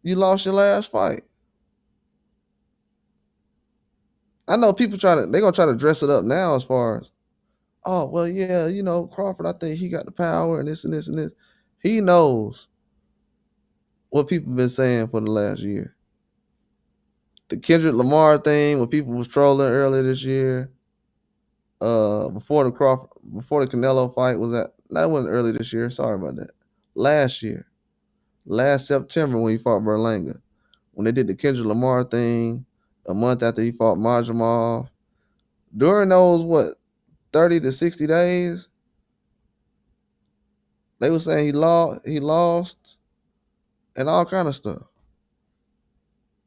you lost your last fight. I know people they're going to try to dress it up now as far as, oh, well, yeah, Crawford, I think he got the power and this and this and this. He knows what people have been saying for the last year. The Kendrick Lamar thing, when people was trolling earlier this year, before the Canelo fight that wasn't early this year. Sorry about that. Last year, last September when he fought Berlanga, when they did the Kendrick Lamar thing, a month after he fought Majamov, during those 30 to 60 days, they were saying he lost, and all kind of stuff.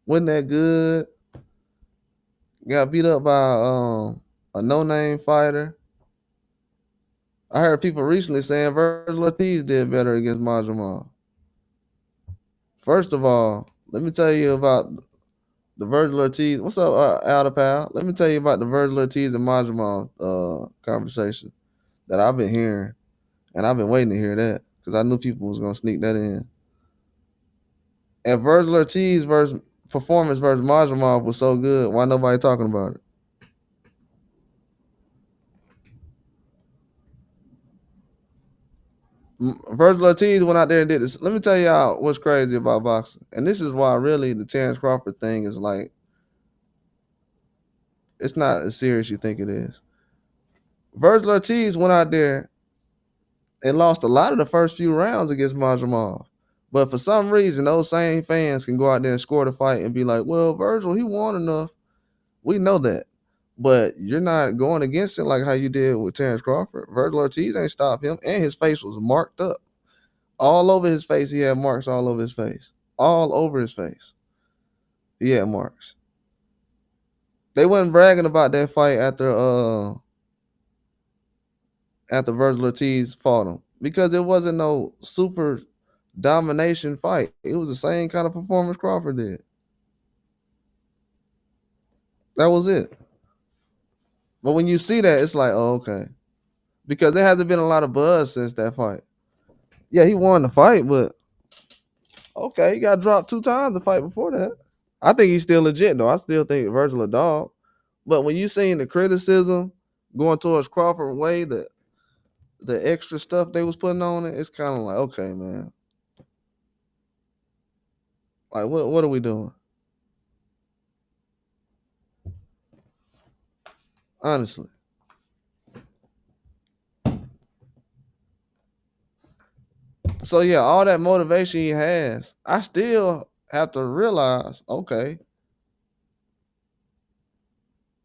Wasn't that good? Got beat up by a no-name fighter. I heard people recently saying Virgil Ortiz did better against Majamov. First of all, let me tell you about the Virgil Ortiz. What's up, Alda Pal? Let me tell you about the Virgil Ortiz and Majamov conversation that I've been hearing, and I've been waiting to hear that because I knew people was gonna sneak that in. And Virgil Ortiz performance versus Majamov was so good. Why nobody talking about it? Virgil Ortiz went out there and did this. Let me tell y'all what's crazy about boxing. And this is why really the Terence Crawford thing is like, it's not as serious as you think it is. Virgil Ortiz went out there and lost a lot of the first few rounds against Majamov. But for some reason, those same fans can go out there and score the fight and be like, well, Virgil, he won enough. We know that. But you're not going against it like how you did with Terence Crawford. Virgil Ortiz ain't stopped him, and his face was marked up. All over his face, he had marks all over his face. All over his face, he had marks. They wasn't bragging about that fight after Virgil Ortiz fought him because it wasn't no super domination fight. It was the same kind of performance Crawford did. That was it. But when you see that, it's like, oh, okay. Because there hasn't been a lot of buzz since that fight. Yeah, he won the fight, but okay, he got dropped 2 times the fight before that. I think he's still legit, though. I still think Virgil a dog. But when you seen the criticism going towards Crawford way, the extra stuff they was putting on it, it's kind of like, okay, man. Like, what are we doing? Honestly. So yeah, all that motivation he has, I still have to realize, okay,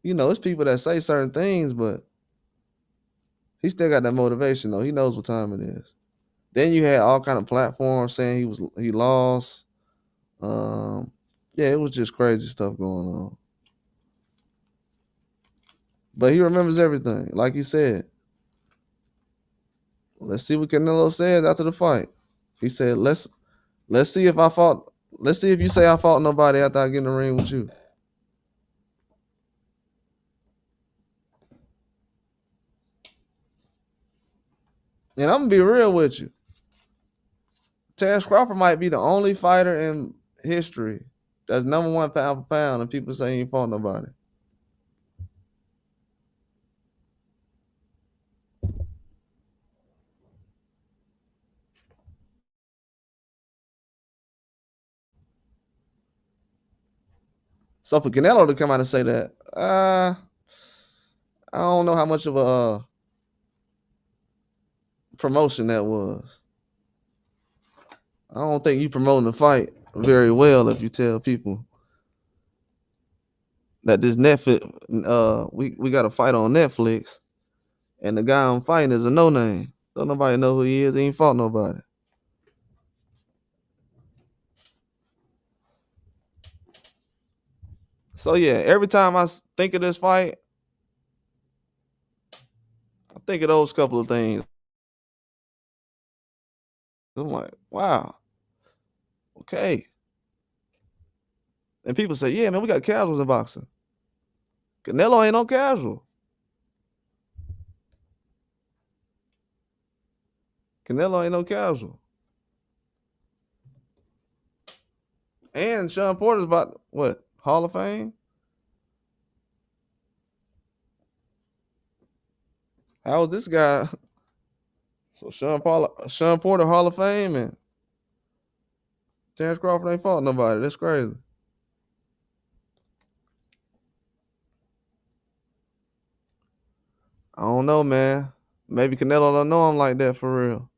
it's people that say certain things, but he still got that motivation though. He knows what time it is. Then you had all kind of platforms saying he lost. Yeah, it was just crazy stuff going on. But he remembers everything. Like he said. Let's see what Canelo says after the fight. He said, let's see if you say I fought nobody after I get in the ring with you. And I'm gonna be real with you. Terence Crawford might be the only fighter in history that's number one pound for pound, and people say he ain't fought nobody. So for Canelo to come out and say that, I don't know how much of a promotion that was. I don't think you promoting the fight very well if you tell people that this Netflix, we got a fight on Netflix, and the guy I'm fighting is a no name. Don't nobody know who he is. He ain't fought nobody. So yeah, every time I think of this fight, I think of those couple of things. I'm like, wow, okay. And people say, yeah, man, we got casuals in boxing. Canelo ain't no casual. Canelo ain't no casual. And Sean Porter's about what? Hall of Fame? How was this guy? So Sean Porter Hall of Fame, and Terence Crawford ain't fought nobody. That's crazy. I don't know, man. Maybe Canelo don't know him like that for real.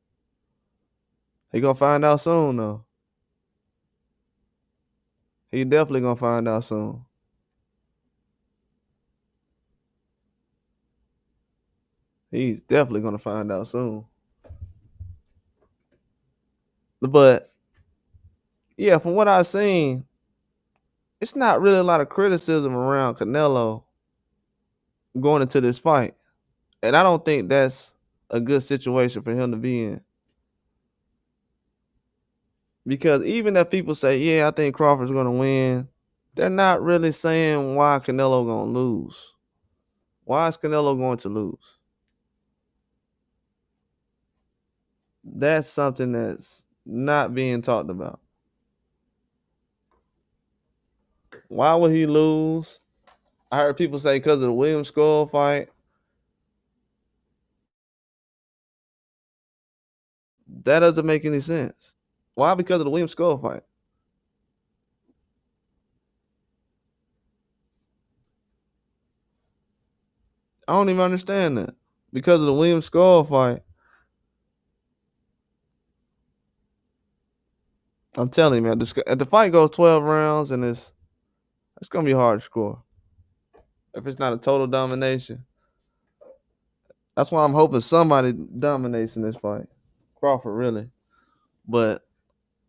He gonna find out soon, though. He definitely gonna find out soon. He's definitely gonna find out soon. But yeah, from what I've seen, it's not really a lot of criticism around Canelo going into this fight. And I don't think that's a good situation for him to be in. Because even if people say, yeah, I think Crawford's gonna win, they're not really saying why Canelo gonna lose. Why is Canelo going to lose? That's something that's not being talked about. Why would he lose? I heard people say because of the Williams Skull fight. That doesn't make any sense. Why? Because of the Williams Skull fight. I don't even understand that. Because of the Williams Skull fight. I'm telling you, man, if the fight goes 12 rounds, and it's gonna be hard to score. If it's not a total domination. That's why I'm hoping somebody dominates in this fight. Crawford, really. But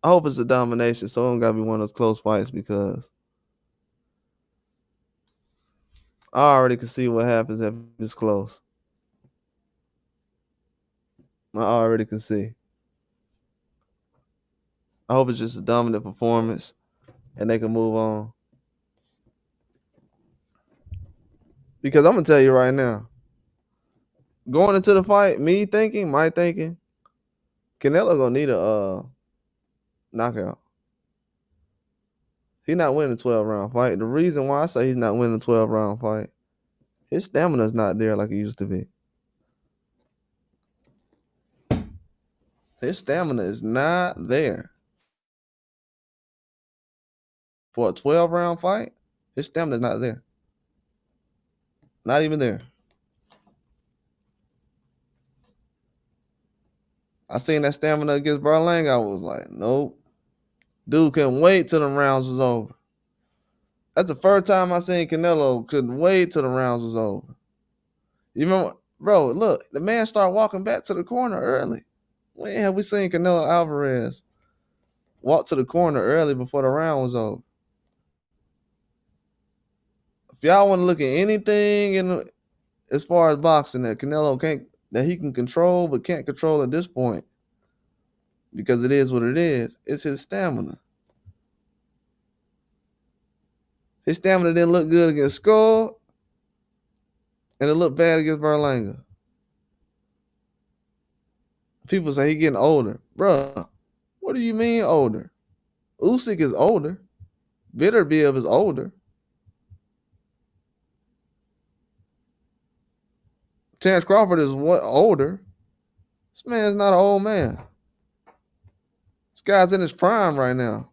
I hope it's a domination, so it don't gotta be one of those close fights, because I already can see what happens if it's close. I already can see. I hope it's just a dominant performance and they can move on. Because I'm gonna tell you right now, going into the fight, my thinking, Canelo gonna need a knockout. He's not winning a 12-round fight. The reason why I say he's not winning a 12-round fight, his stamina's not there like it used to be. His stamina is not there. For a 12-round fight, his stamina's not there. Not even there. I seen that stamina against Berlanga. I was like, nope. Dude couldn't wait till the rounds was over. That's the first time I seen Canelo couldn't wait till the rounds was over. You remember, bro, look, the man started walking back to the corner early. When have we seen Canelo Alvarez walk to the corner early before the round was over? If y'all want to look at anything as far as boxing that Canelo that he can control but can't control at this point, because it is what it is, it's his stamina. His stamina didn't look good against Skull, and it looked bad against Berlanga. People say he getting older. Bruh, What do you mean older? Usyk is older. Bitterbeer is older. Terence Crawford is what older? This man's not an old man. This guy's in his prime right now.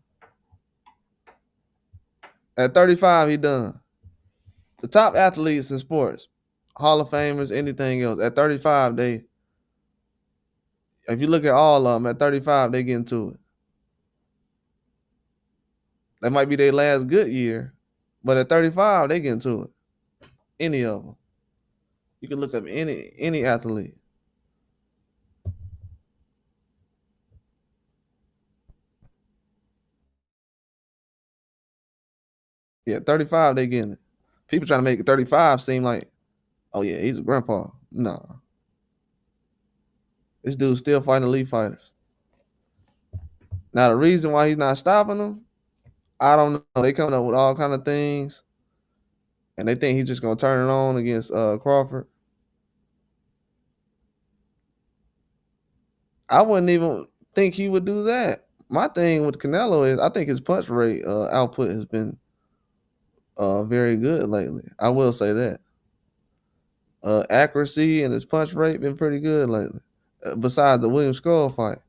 At 35, he done. The top athletes in sports, Hall of Famers, anything else, at 35, if you look at all of them, at 35, they get into it. That might be their last good year, but at 35, they get into it. Any of them. You can look up any athlete. Yeah, 35, they getting it. People trying to make 35 seem like, oh yeah, he's a grandpa. Nah. This dude's still fighting elite fighters. Now the reason why he's not stopping them, I don't know. They coming up with all kind of things, and they think he's just gonna turn it on against Crawford. I wouldn't even think he would do that. My thing with Canelo is I think his punch rate output has been very good lately. I will say that. Accuracy and his punch rate been pretty good lately. Besides the William Skull fight,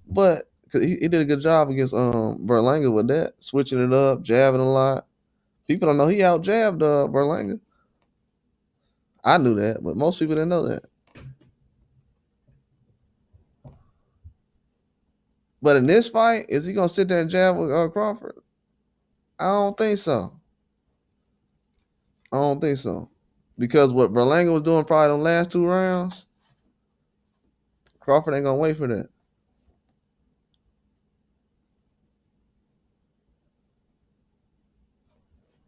but cause he did a good job against Berlanga with that, switching it up, jabbing a lot. People don't know he out jabbed Berlanga. I knew that, but most people didn't know that. But in this fight, is he gonna sit there and jab with Crawford? I don't think so. I don't think so. Because what Berlanga was doing probably the last 2 rounds, Crawford ain't gonna wait for that.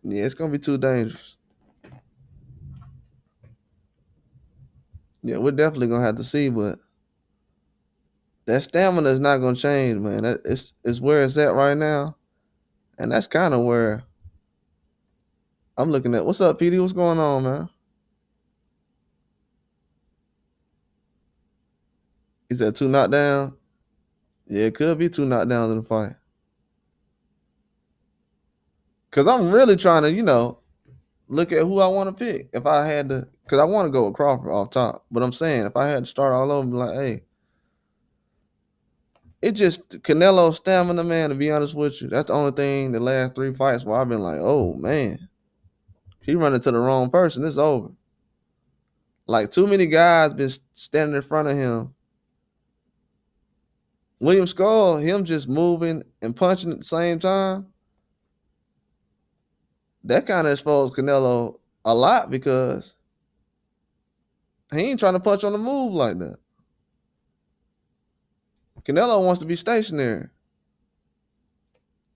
Yeah, it's gonna be too dangerous. Yeah, we're definitely gonna have to see, but that stamina is not gonna change, man. It's where it's at right now, and that's kind of where I'm looking at. What's up, PD? What's going on, man? He said 2 knockdown. Yeah, it could be 2 knockdowns in the fight. Cause I'm really trying to, look at who I want to pick. If I had to, cause I want to go with Crawford off top. But I'm saying if I had to start all over, be like, hey, it just Canelo stamina, man. To be honest with you, that's the only thing. The last 3 fights where I've been like, oh man, he running to the wrong person. It's over. Like too many guys been standing in front of him. William Skull, him just moving and punching at the same time. That kind of exposed Canelo a lot because he ain't trying to punch on the move like that. Canelo wants to be stationary.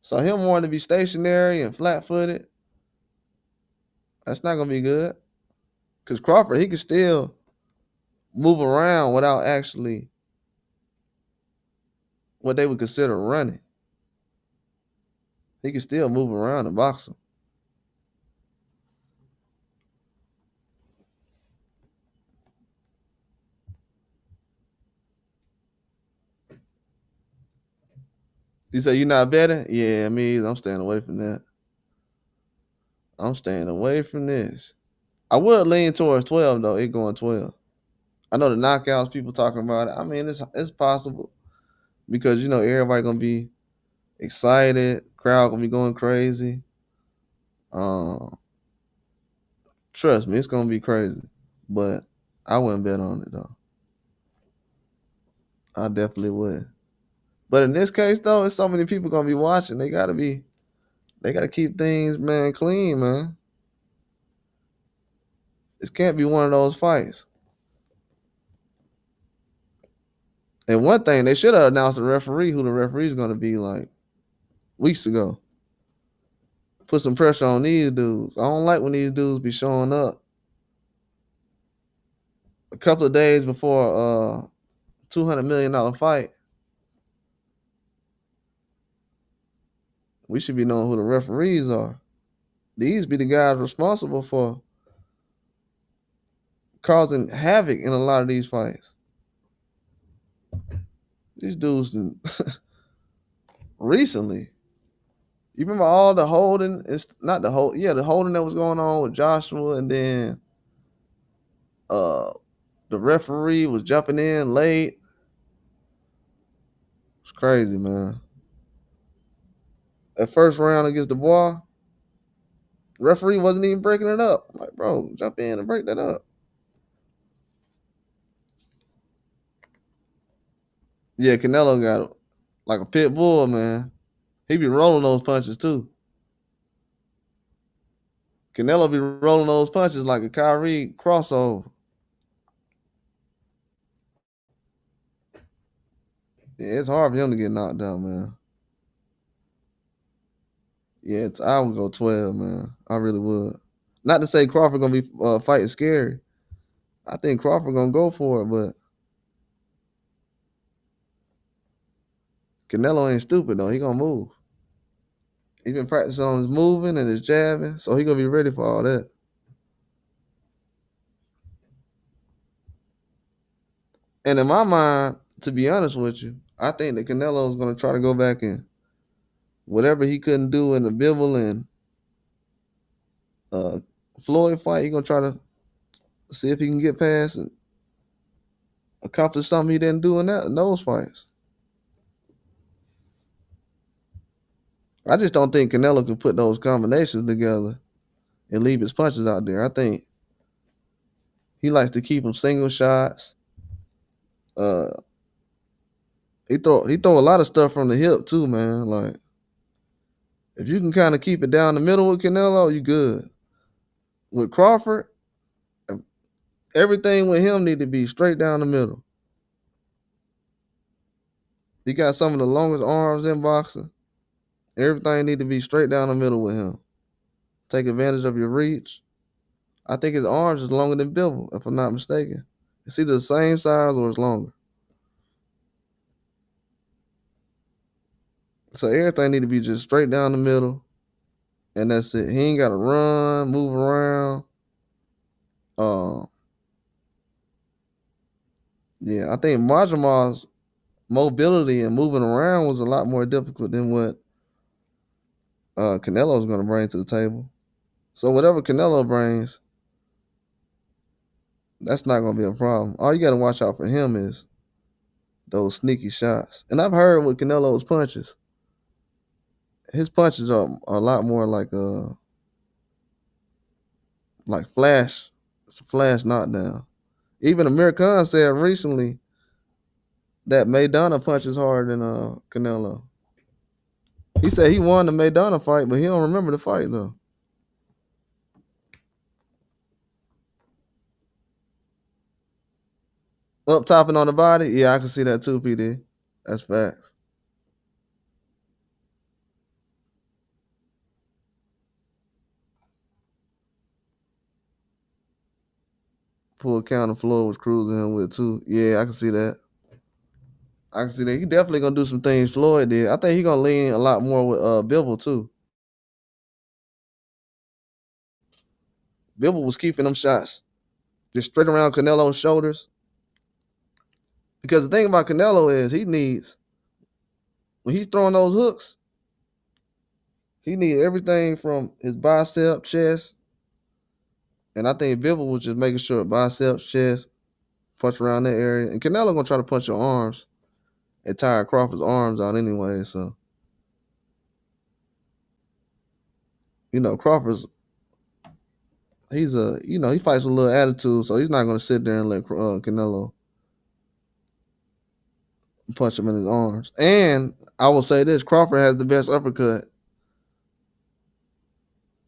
So him wanting to be stationary and flat-footed, that's not gonna be good. Because Crawford, he can still move around without actually what they would consider running. He can still move around and box him. You say you're not betting? Yeah, I'm staying away from that. I'm staying away from this. I would lean towards 12 though. It going 12. I know the knockouts, people talking about it. It's possible because everybody gonna be excited, crowd gonna be going crazy. Trust me, it's gonna be crazy. But I wouldn't bet on it though. I definitely would. But in this case though, it's so many people gonna be watching. They gotta keep things, man, clean, man. This can't be one of those fights. And one thing, they should have announced who the referee's gonna be like weeks ago. Put some pressure on these dudes. I don't like when these dudes be showing up a couple of days before a $200 million fight. We should be knowing who the referees are. These be the guys responsible for causing havoc in a lot of these fights. These dudes recently. You remember all the holding? It's not the hold. Yeah, the holding that was going on with Joshua, and then uh the referee was jumping in late. It's crazy, man. That first round against Dubois, referee wasn't even breaking it up. I'm like, bro, jump in and break that up. Yeah, Canelo got like a pit bull, man. He be rolling those punches too. Canelo be rolling those punches like a Kyrie crossover. Yeah, it's hard for him to get knocked down, man. Yeah, I would go 12, man. I really would. Not to say Crawford gonna be fighting scary. I think Crawford gonna go for it, but Canelo ain't stupid though. He gonna move. He been practicing on his moving and his jabbing, so he gonna be ready for all that. And in my mind, to be honest with you, I think that Canelo is gonna try to go back and whatever he couldn't do in the Bivol and uh, Floyd fight, he gonna try to see if he can get past and accomplish something he didn't do in those fights. I just don't think Canelo can put those combinations together and leave his punches out there. I think he likes to keep them single shots. Uh, he throw a lot of stuff from the hip too, man. Like if you can kind of keep it down the middle with Canelo, you good. With Crawford, everything with him need to be straight down the middle. He got some of the longest arms in boxing. Everything need to be straight down the middle with him. Take advantage of your reach. I think his arms is longer than Bivol, if I'm not mistaken. It's either the same size or it's longer. So everything need to be just straight down the middle, and that's it. He ain't got to run, move around. Yeah, I think Majamal's mobility and moving around was a lot more difficult than what Canelo's going to bring to the table. So whatever Canelo brings, that's not going to be a problem. All you got to watch out for him is those sneaky shots. And I've heard with Canelo's punches, his punches are a lot more like flash. It's a flash knockdown. Even Amir Khan said recently that Maidana punches harder than Canelo. He said he won the Maidana fight, but he don't remember the fight though. Up topping on the body, yeah, I can see that too, PD. That's facts. Full counter floor was cruising him with too. Yeah, I can see that. I can see that. He definitely gonna do some things Floyd did. I think he gonna lean a lot more with Bivol too. Bivol was keeping them shots just straight around Canelo's shoulders. Because the thing about Canelo is he needs when he's throwing those hooks, he needs everything from his bicep, chest, and I think Bivol was just making sure biceps, chest, punch around that area. And Canelo gonna try to punch your arms and tire Crawford's arms out anyway. So, Crawford's he fights with a little attitude, so he's not gonna sit there and let Canelo punch him in his arms. And I will say this: Crawford has the best uppercut.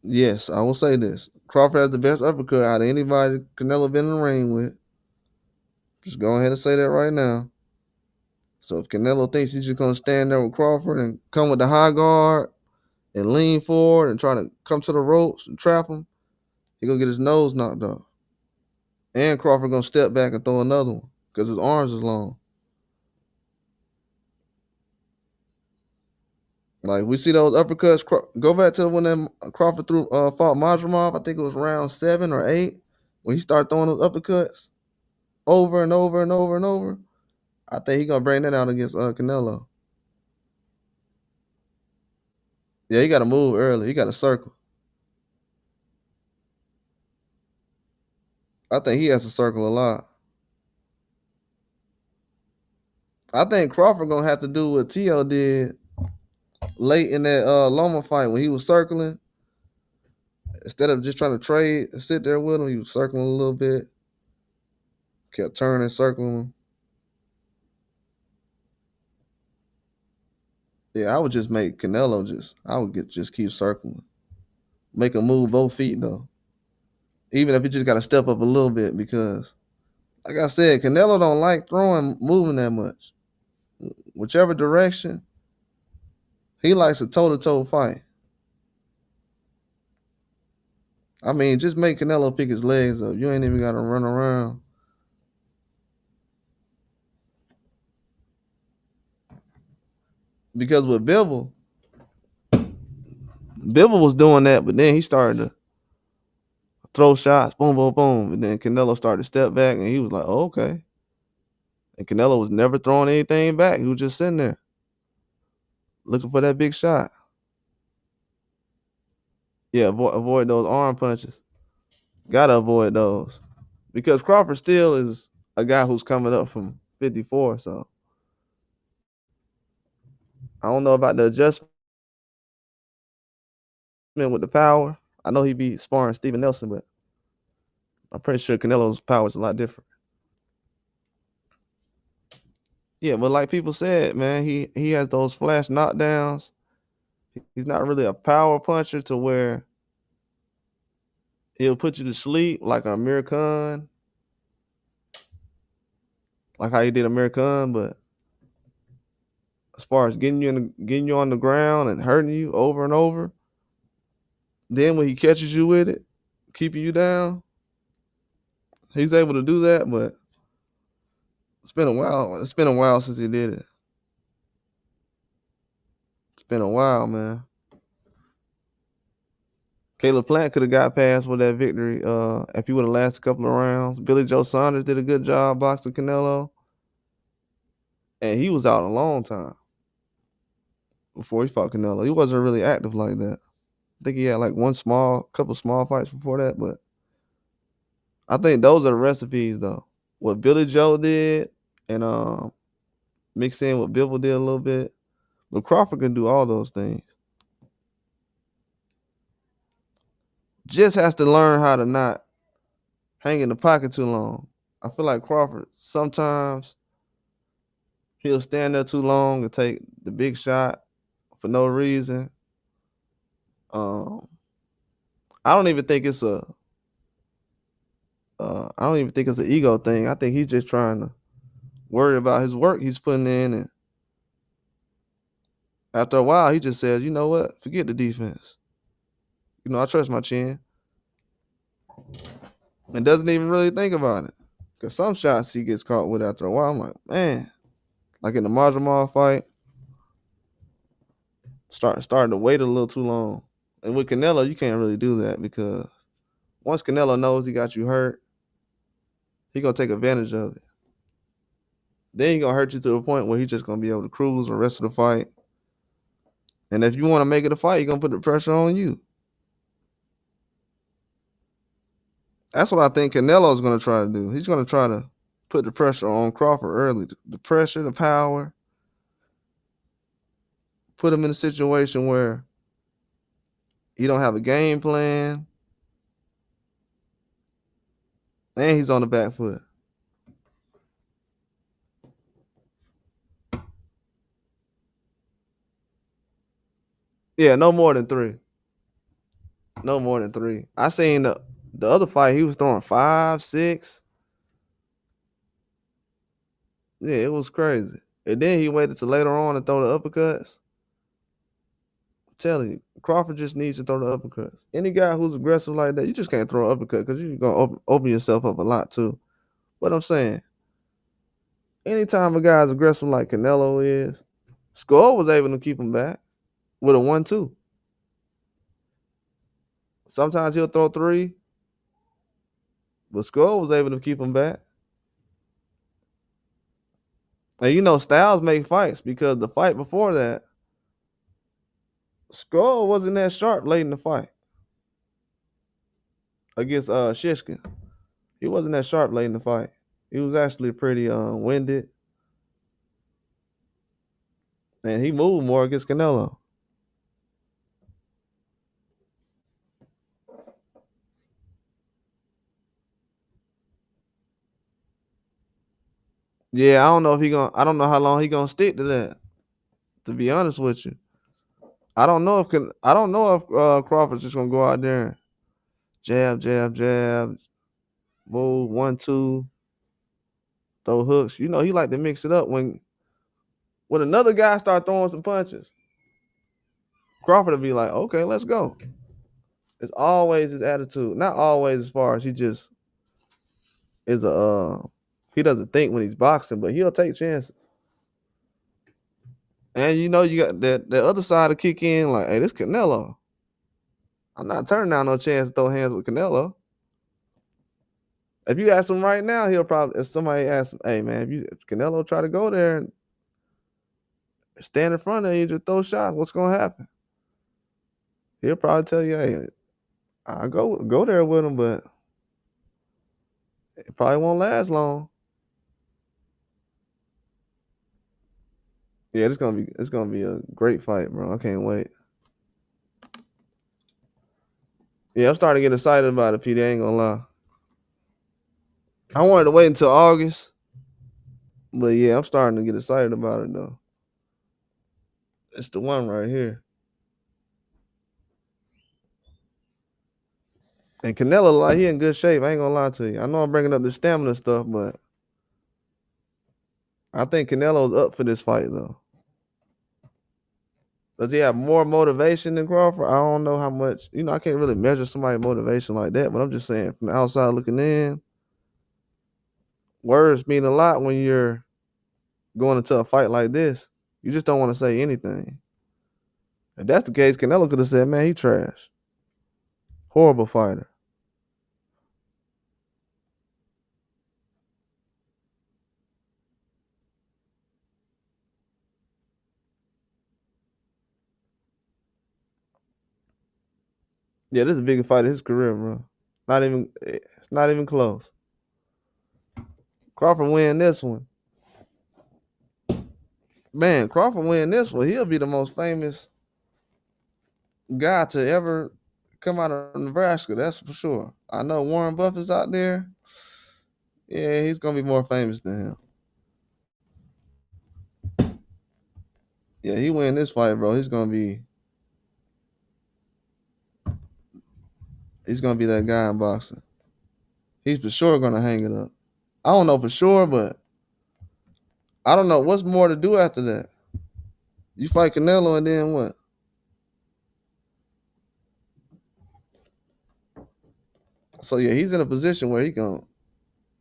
Yes, I will say this: Crawford has the best uppercut out of anybody Canelo been in the ring with. Just go ahead and say that right now. So if Canelo thinks he's just gonna stand there with Crawford and come with the high guard and lean forward and try to come to the ropes and trap him, he gonna get his nose knocked off. And Crawford gonna step back and throw another one because his arms is long. Like we see those uppercuts. Go back to when Crawford fought Majramov. I think it was round 7 or 8 when he started throwing those uppercuts over and over and over and over. I think he gonna bring that out against Canelo. Yeah, he got to move early. He got to circle. I think he has to circle a lot. I think Crawford gonna have to do what T.O. did late in that Loma fight when he was circling. Instead of just trying to trade and sit there with him, he was circling a little bit, kept turning, circling him. Yeah, I would just make Canelo just keep circling. Make him move both feet though. Even if he just gotta step up a little bit because like I said, Canelo don't like throwing moving that much. Whichever direction, he likes a toe-to-toe fight. I mean, just make Canelo pick his legs up. You ain't even gotta run around. Because with Bivol was doing that, but then he started to throw shots, boom, boom, boom. And then Canelo started to step back and he was like, oh, okay. And Canelo was never throwing anything back. He was just sitting there looking for that big shot. Yeah, avoid those arm punches. Gotta avoid those. Because Crawford still is a guy who's coming up from 54. So I don't know about the adjustment with the power. I know he be sparring Steven Nelson, but I'm pretty sure Canelo's power is a lot different. Yeah, but like people said, man, he has those flash knockdowns. He's not really a power puncher to where he'll put you to sleep like Amir Khan, like how he did Amir Khan. But as far as getting you on the ground and hurting you over and over, then when he catches you with it, keeping you down, he's able to do that. But it's been a while. It's been a while since he did it. It's been a while, man. Caleb Plant could have got past with that victory if he would have lasted a couple of rounds. Billy Joe Saunders did a good job boxing Canelo. And he was out a long time before he fought Canelo. He wasn't really active like that. I think he had like couple small fights before that. But I think those are the recipes, though. What Billy Joe did and mix in what Bivol did a little bit. But Crawford can do all those things. Just has to learn how to not hang in the pocket too long. I feel like Crawford, sometimes he'll stand there too long and take the big shot for no reason. I don't even think it's an ego thing. I think he's just trying to worry about his work he's putting in, and after a while, he just says, "You know what? Forget the defense. I trust my chin," and doesn't even really think about it. Because some shots he gets caught with after a while, I'm like, man, like in the Majamal fight, starting to wait a little too long. And with Canelo, you can't really do that because once Canelo knows he got you hurt, he gonna take advantage of it. Then he gonna hurt you to the point where he's just gonna be able to cruise the rest of the fight. And if you want to make it a fight, he's gonna put the pressure on you. That's what I think Canelo's gonna try to do. He's gonna try to put the pressure on Crawford early. The pressure, the power. Put him in a situation where he don't have a game plan. And he's on the back foot. Yeah, no more than 3. No more than 3. I seen the other fight, he was throwing 5, 6. Yeah, it was crazy. And then he waited till later on to throw the uppercuts. I'm telling you, Crawford just needs to throw the uppercuts. Any guy who's aggressive like that, you just can't throw an uppercut because you're going to open yourself up a lot too. But I'm saying, anytime a guy's aggressive like Canelo is, Skull was able to keep him back with a 1-2. Sometimes he'll throw 3, but Skull was able to keep him back. And Styles make fights because the fight before that, Skull wasn't that sharp late in the fight against Shishkin. He wasn't that sharp late in the fight. He was actually pretty winded, and he moved more against Canelo. Yeah, I don't know if he gonna. I don't know how long he gonna stick to that. To be honest with you, I don't know if Crawford's just gonna go out there and jab, jab, jab, move 1, 2, throw hooks. You know he like to mix it up when another guy start throwing some punches. Crawford will be like, okay, let's go. It's always his attitude. Not always as far as he just is he doesn't think when he's boxing, but he'll take chances. And you know, you got that other side to kick in, like, hey, this Canelo. I'm not turning down no chance to throw hands with Canelo. If you ask him right now, he'll probably, if somebody asks him, hey man, if Canelo try to go there and stand in front of you, just throw shots, what's gonna happen? He'll probably tell you, hey, I'll go there with him, but it probably won't last long. Yeah, it's gonna be a great fight, bro. I can't wait. Yeah, I'm starting to get excited about it, Pete. I ain't gonna lie. I wanted to wait until August, but yeah, I'm starting to get excited about it though. It's the one right here. And Canelo, like, he in good shape. I ain't gonna lie to you. I know I'm bringing up the stamina stuff, but I think Canelo's up for this fight though. Does he have more motivation than Crawford? I don't know how much. You know, I can't really measure somebody's motivation like that, but I'm just saying from the outside looking in, words mean a lot when you're going into a fight like this. You just don't want to say anything. If that's the case, Canelo could have said, man, he trash. Horrible fighter. Yeah, this is the biggest fight of his career, bro. It's not even close. Crawford win this one. Man, Crawford win this one. He'll be the most famous guy to ever come out of Nebraska. That's for sure. I know Warren Buffett's out there. Yeah, he's gonna be more famous than him. Yeah, he win this fight, bro. He's gonna be that guy in boxing. He's for sure gonna hang it up. I don't know for sure, but I don't know what's more to do after that. You fight Canelo and then what? So yeah, he's in a position where he gonna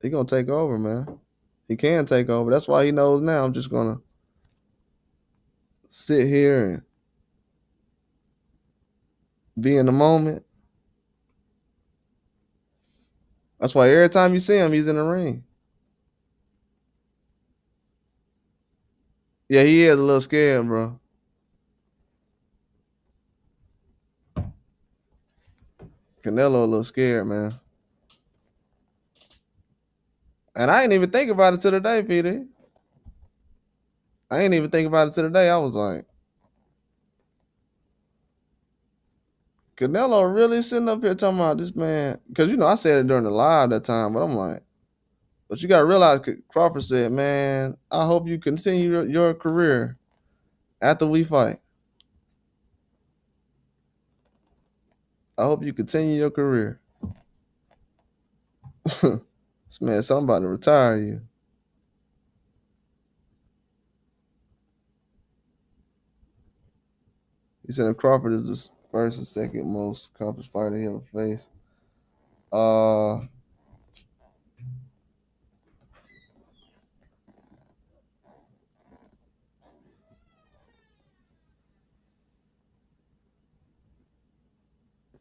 take over, man. He can take over. That's why he knows now. I'm just gonna sit here and be in the moment. That's why every time you see him, he's in the ring. Yeah, he is a little scared, bro. Canelo a little scared, man. And I ain't even think about it till today, Peter. I ain't even think about it till today. I was like, Canelo really sitting up here talking about this man? Because, you know, I said it during the live that time, but I'm like, but you got to realize Crawford said, man, I hope you continue your career after we fight. I hope you continue your career. This man said, I'm about to retire you. He said Crawford is the first and second most accomplished fighter he ever faced.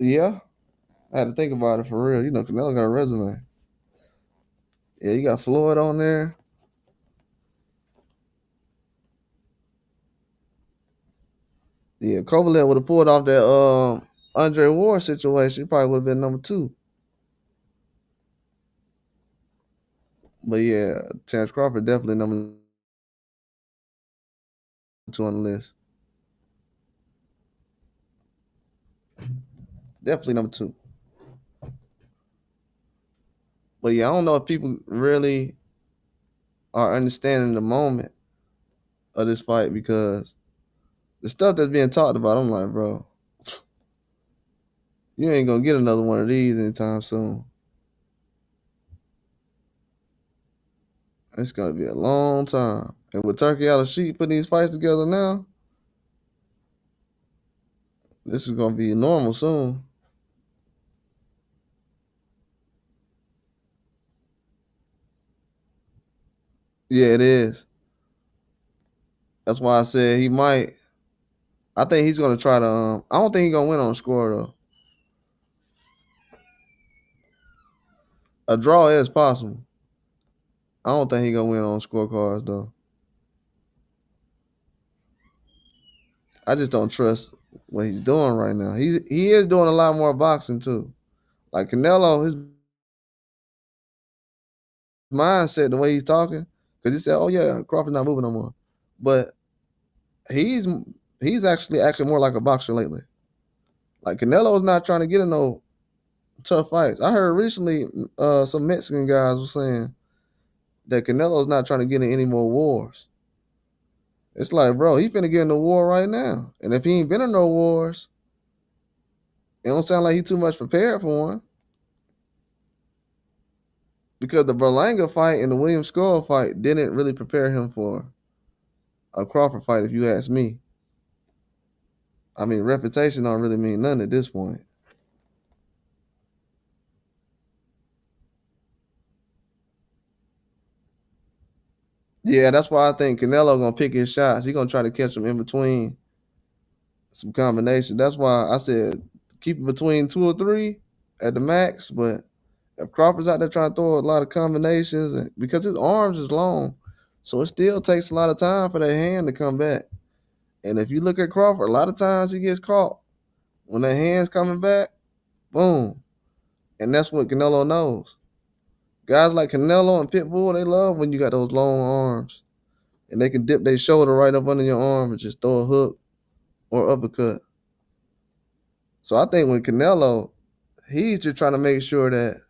Yeah, I had to think about it for real. You know, Canelo got a resume. Yeah, you got Floyd on there. Yeah, Kovalev would have pulled off that Andre Ward situation. He probably would have been number 2. But yeah, Terence Crawford definitely number 2 on the list. Definitely number 2. But yeah, I don't know if people really are understanding the moment of this fight, because the stuff that's being talked about, I'm like, bro, you ain't gonna get another one of these anytime soon. It's gonna be a long time. And with Turkey out of sheet putting these fights together now, this is gonna be normal soon. Yeah, it is. That's why I said he might. I think he's gonna try to. I don't think he's gonna win on score though. A draw is possible. I don't think he's gonna win on scorecards though. I just don't trust what he's doing right now. He is doing a lot more boxing too. Like Canelo, his mindset, the way he's talking, because he said, "Oh yeah, Crawford's not moving no more," but he's he's actually acting more like a boxer lately. Like Canelo's not trying to get in no tough fights. I heard recently some Mexican guys were saying that Canelo's not trying to get in any more wars. It's like, bro, he finna get in a war right now. And if he ain't been in no wars, it don't sound like he too much prepared for one. Because the Berlanga fight and the William Skull fight didn't really prepare him for a Crawford fight, if you ask me. I mean, reputation don't really mean nothing at this point. Yeah, that's why I think Canelo gonna pick his shots. He gonna try to catch them in between some combinations. That's why I said keep it between 2 or 3 at the max. But if Crawford's out there trying to throw a lot of combinations, and because his arms is long, so it still takes a lot of time for that hand to come back. And if you look at Crawford, a lot of times he gets caught when that hand's coming back. Boom, and that's what Canelo knows. Guys like Canelo and Pitbull, they love when you got those long arms, and they can dip their shoulder right up under your arm and just throw a hook or uppercut. So I think with Canelo, he's just trying to make sure that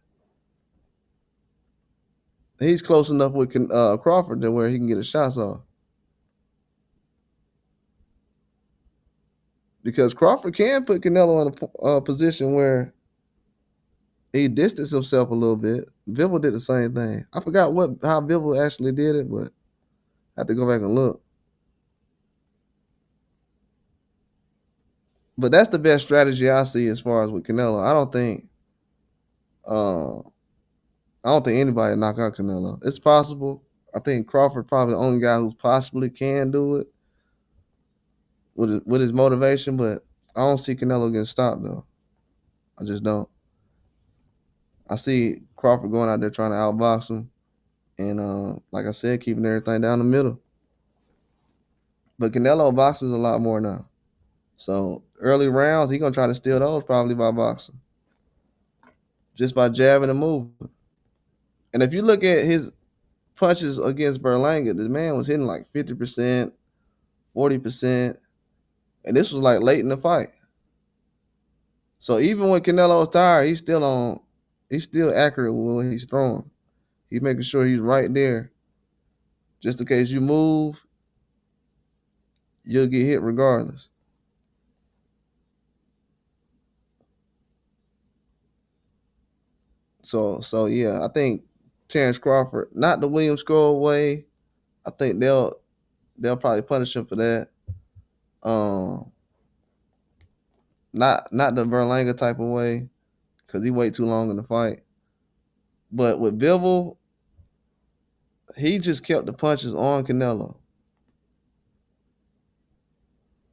he's close enough with Crawford to where he can get his shots off. Because Crawford can put Canelo in a position where he distanced himself a little bit. Bivol did the same thing. I forgot how Bivol actually did it, but I have to go back and look. But that's the best strategy I see as far as with Canelo. Uh, I don't think anybody knock out Canelo. It's possible. I think Crawford probably the only guy who possibly can do it with his motivation, but I don't see Canelo getting stopped though. I just don't. I see Crawford going out there trying to outbox him, and like I said, keeping everything down the middle. But Canelo boxes a lot more now. So early rounds, he gonna try to steal those probably by boxing, just by jabbing and moving. And if you look at his punches against Berlanga, the man was hitting like 50%, 40%, and this was like late in the fight. So even when Canelo's tired, he's still accurate with what he's throwing. He's making sure he's right there. Just in case you move, you'll get hit regardless. So yeah, I think Terence Crawford, not the William Skull way. I think they'll probably punish him for that. Um, not the Berlanga type of way, because he wait too long in the fight. But with Bivol, he just kept the punches on Canelo.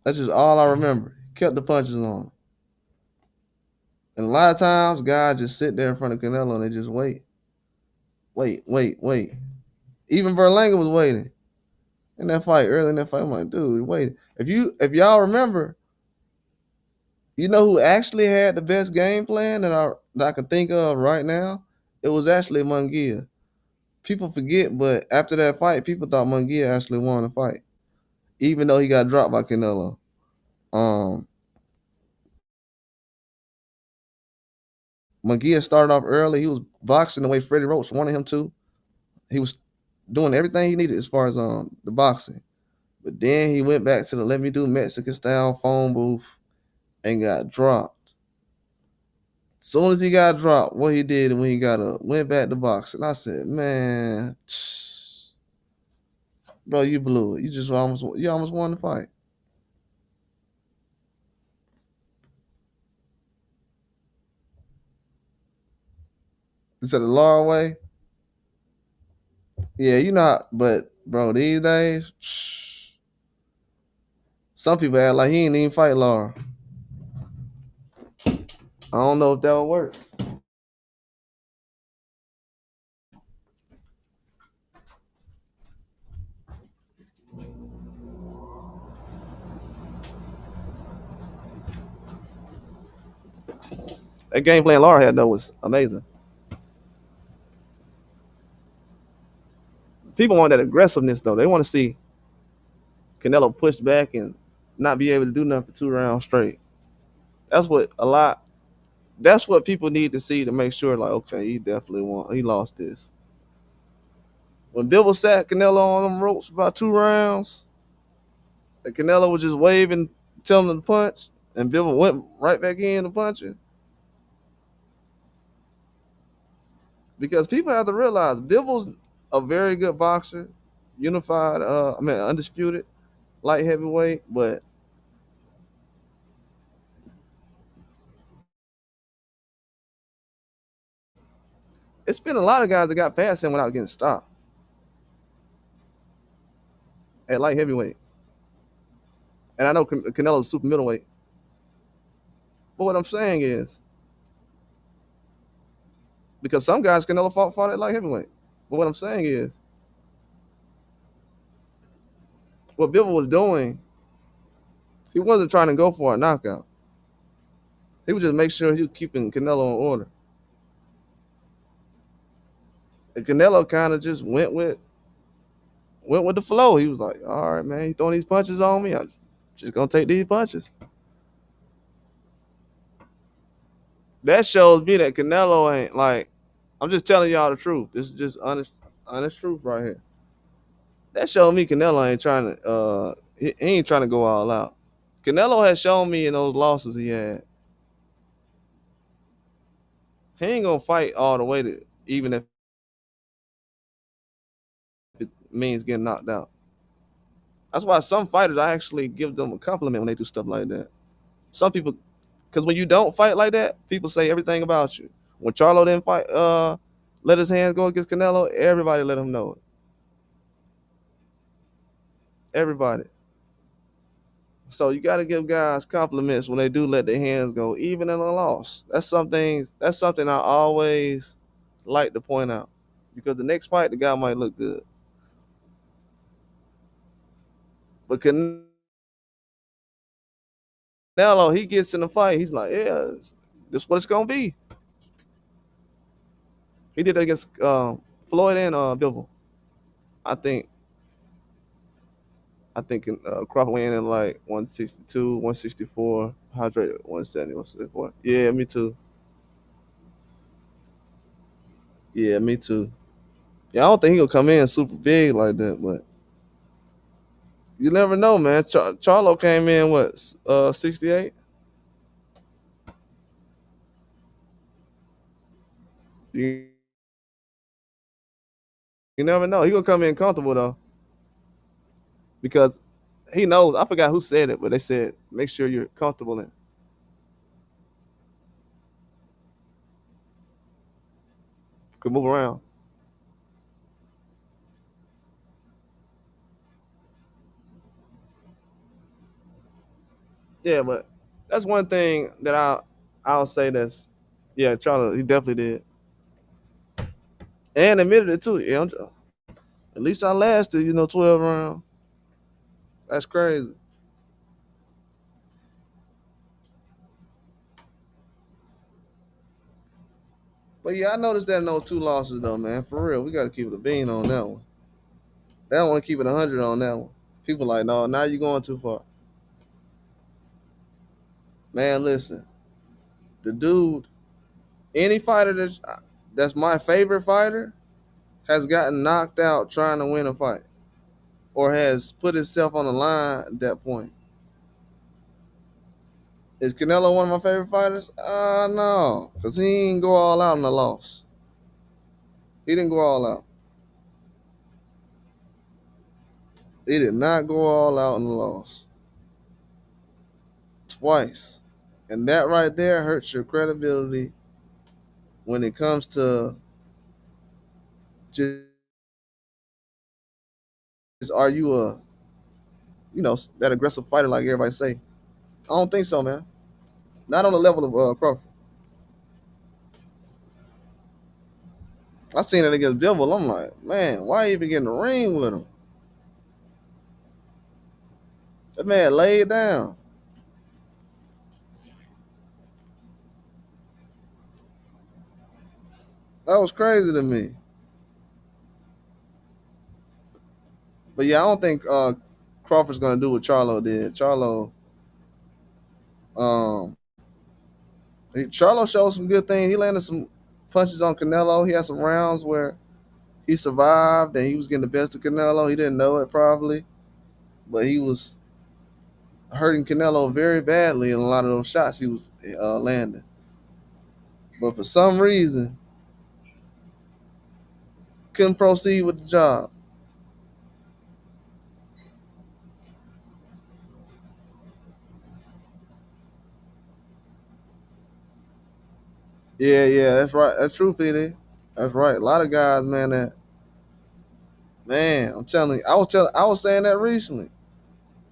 That's just all I remember. Kept the punches on. And a lot of times, guys just sit there in front of Canelo and they just wait. Wait. Even Berlanga was waiting in that fight, early in that fight. I'm like, dude, wait. If y'all remember, You know who actually had the best game plan that I can think of right now? It was actually Munguia. People forget, but after that fight, people thought Munguia actually won the fight, even though he got dropped by Canelo. Um, Munguia started off early. He was boxing the way Freddie Roach wanted him to. He was doing everything he needed as far as the boxing. But then he went back to the let me do Mexican style phone booth and got dropped. As soon as he got dropped, what he did when he got up, went back to boxing. I said, man, bro, you blew it. You almost won the fight. Instead of Laura way, yeah, you not. But bro, these days, some people act like he ain't even fight Laura. I don't know if that will work. That game plan Laura had though was amazing. People want that aggressiveness though. They want to see Canelo push back and not be able to do nothing for 2 rounds straight. That's what a lot. That's what people need to see to make sure, like, okay, he definitely won. He lost this. When Bill sat Canelo on them ropes about 2 rounds, and Canelo was just waving, telling him to punch, and Bill went right back in to punching. Because people have to realize Bibel's a very good boxer, unified, undisputed light heavyweight, but it's been a lot of guys that got past him without getting stopped at light heavyweight. And I know Canelo's super middleweight. But what I'm saying is, because some guys Canelo fought at light heavyweight. But what I'm saying is, what Bivol was doing, he wasn't trying to go for a knockout. He was just make sure he was keeping Canelo in order. And Canelo kind of just went with the flow. He was like, all right, man, you throwing these punches on me. I'm just gonna take these punches. That shows me that Canelo ain't like. I'm just telling y'all the truth. This is just honest truth right here. That showed me Canelo ain't trying to. He ain't trying to go all out. Canelo has shown me in those losses he had, he ain't gonna fight all the way to even if it means getting knocked out. That's why some fighters I actually give them a compliment when they do stuff like that. Some people, because when you don't fight like that, people say everything about you. When Charlo didn't fight, let his hands go against Canelo, everybody let him know it. Everybody. So you got to give guys compliments when they do let their hands go, even in a loss. That's something I always like to point out, because the next fight the guy might look good, but Canelo, he gets in the fight, he's like, yeah, this is what it's gonna be. He did it against Floyd and Bivol. I think Crawford went in like 162, 164, hydrated 170, 174. Yeah, me too. Yeah, me too. Yeah, I don't think he'll come in super big like that, but you never know, man. Charlo came in what 68. You, you never know. He gonna come in comfortable though, because he knows. I forgot who said it, but they said make sure you're comfortable and can move around. Yeah, but that's one thing that I'll say that's, yeah, Charlo, he definitely did, and admitted it too. Yeah, at least I lasted, 12 rounds. That's crazy. But yeah, I noticed that in those two losses though, man. For real, we got to keep it a bean on that one. They don't want to keep it 100 on that one. People like, no, now you're going too far. Man, listen, the dude, any fighter that's my favorite fighter has gotten knocked out trying to win a fight or has put himself on the line at that point. Is Canelo one of my favorite fighters? No, because he didn't go all out in the loss. He didn't go all out. He did not go all out in the loss. Twice. And that right there hurts your credibility when it comes to just are you a that aggressive fighter like everybody say? I don't think so, man. Not on the level of Crawford. I seen it against Bivol. I'm like, man, why even get in the ring with him? That man laid down. That was crazy to me. But yeah, I don't think Crawford's gonna do what Charlo did. Um, Charlo showed some good things. He landed some punches on Canelo. He had some rounds where he survived and he was getting the best of Canelo. He didn't know it probably, but he was hurting Canelo very badly in a lot of those shots he was landing. But for some reason, couldn't proceed with the job. Yeah, that's right. That's true, PD. That's right. A lot of guys, man, I'm telling you, I was saying that recently.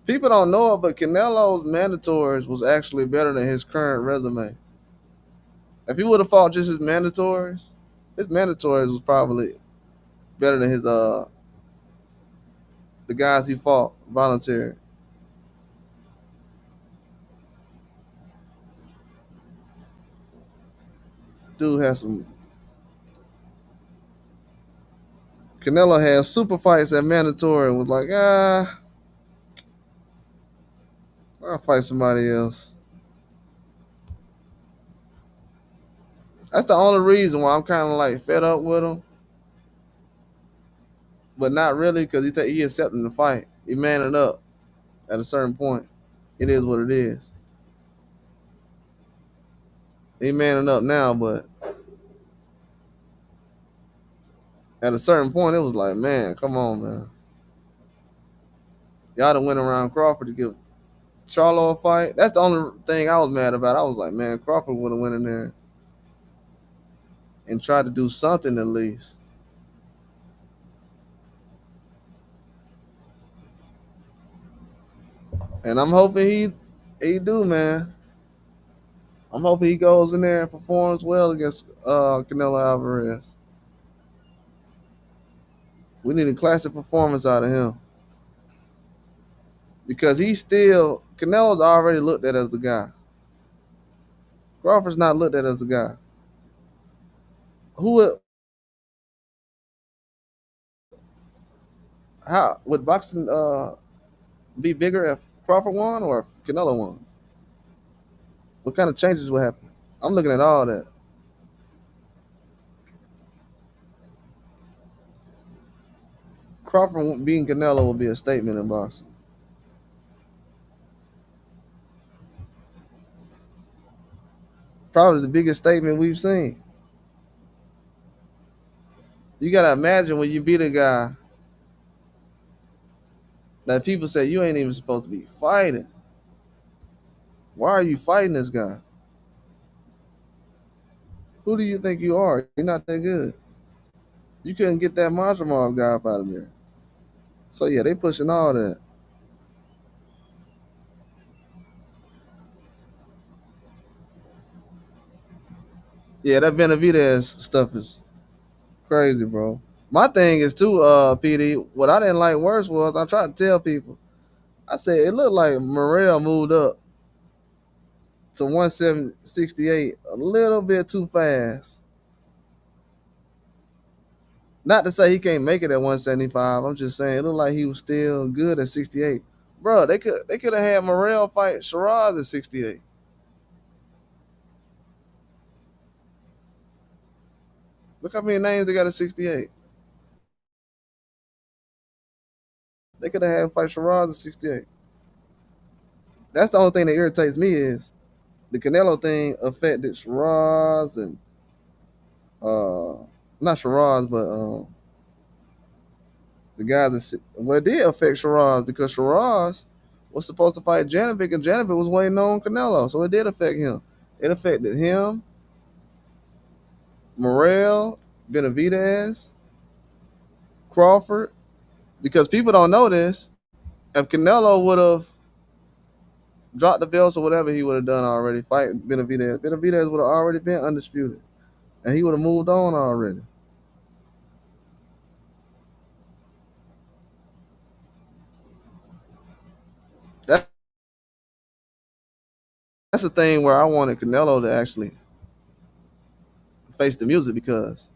People don't know it, but Canelo's mandatories was actually better than his current resume. If he would have fought just his mandatories was probably better than his the guys he fought voluntary. Dude has some Canelo had super fights at mandatory and was like, I'll fight somebody else. That's the only reason why I'm kind of like fed up with him, but not really because he accepting the fight. He manning up at a certain point. It is what it is. He manning up now, but at a certain point, it was like, man, come on, man. Y'all done went around Crawford to give Charlo a fight. That's the only thing I was mad about. I was like, man, Crawford would have went in there and tried to do something at least. And I'm hoping he do, man. I'm hoping he goes in there and performs well against Canelo Alvarez. We need a classic performance out of him because Canelo's already looked at as the guy. Crawford's not looked at as the guy. Who would how would boxing be bigger if Crawford won or if Canelo won? What kind of changes would happen? I'm looking at all that. Crawford beating Canelo would be a statement in boxing. Probably the biggest statement we've seen. You gotta imagine when you beat a guy that people say you ain't even supposed to be fighting. Why are you fighting this guy? Who do you think you are? You're not that good. You couldn't get that Majramov guy up out of there. So yeah, they pushing all that. Yeah, that Benavidez stuff is crazy, bro. My thing is too, PD. What I didn't like worse was I tried to tell people. I said it looked like Morrell moved up to 168 a little bit too fast. Not to say he can't make it at 175. I'm just saying it looked like he was still good at 68. Bro, they could have had Morrell fight Shiraz at 68. Look how many names they got at 68. They could have had him fight Shiraz at 68. That's the only thing that irritates me is the Canelo thing affected Shiraz and not Shiraz, but the guys that well, it did affect Shiraz because Shiraz was supposed to fight Janovic and Janovic was waiting on Canelo, so it did affect him. It affected him, Morrell, Benavidez, Crawford, because people don't know this. If Canelo would have dropped the belts or whatever he would have done already, fight Benavidez, Benavidez would have already been undisputed, and he would have moved on already. That, that's the thing where I wanted Canelo to actually face the music because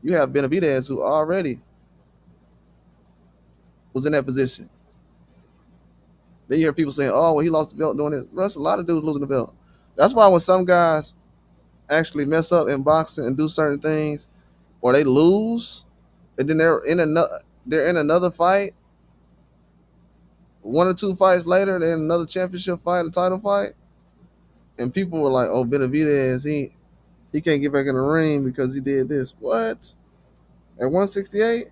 you have Benavidez who already was in that position. Then you hear people saying, "Oh, well, he lost the belt doing this." That's a lot of dudes losing the belt. That's why when some guys actually mess up in boxing and do certain things, or they lose, and then they're in another fight, one or two fights later, they're in another championship fight, a title fight, and people were like, "Oh, Benavidez, he can't get back in the ring because he did this." What? At 168?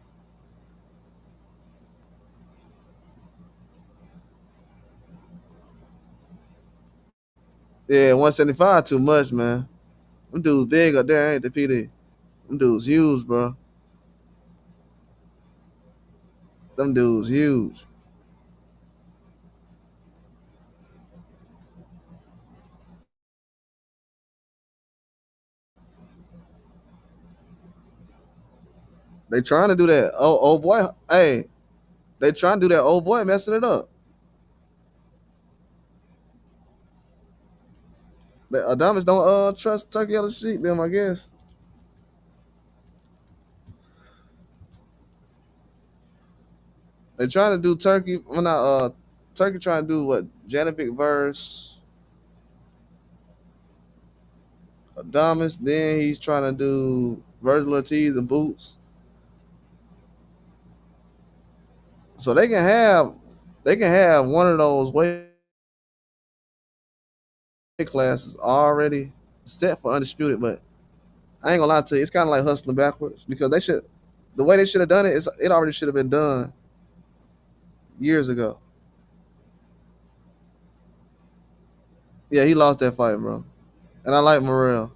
Yeah, 175 too much, man. Them dudes big up there, ain't they, PD? Them dudes huge, bro. Them dudes huge. They trying to do that. Oh, old boy. Hey, they trying to do that. Old boy messing it up. The Adamas don't trust Turkey other sheep. Them, I guess. They trying to do Turkey. Well, not Turkey trying to do what? Janovic versus Adamas. Then he's trying to do Virgil Ortiz and Boots. So they can have one of those weight classes already set for undisputed. But I ain't gonna lie to you, it's kind of like hustling backwards because the way they should have done it is it already should have been done years ago. Yeah, he lost that fight, bro. And I like Morrell.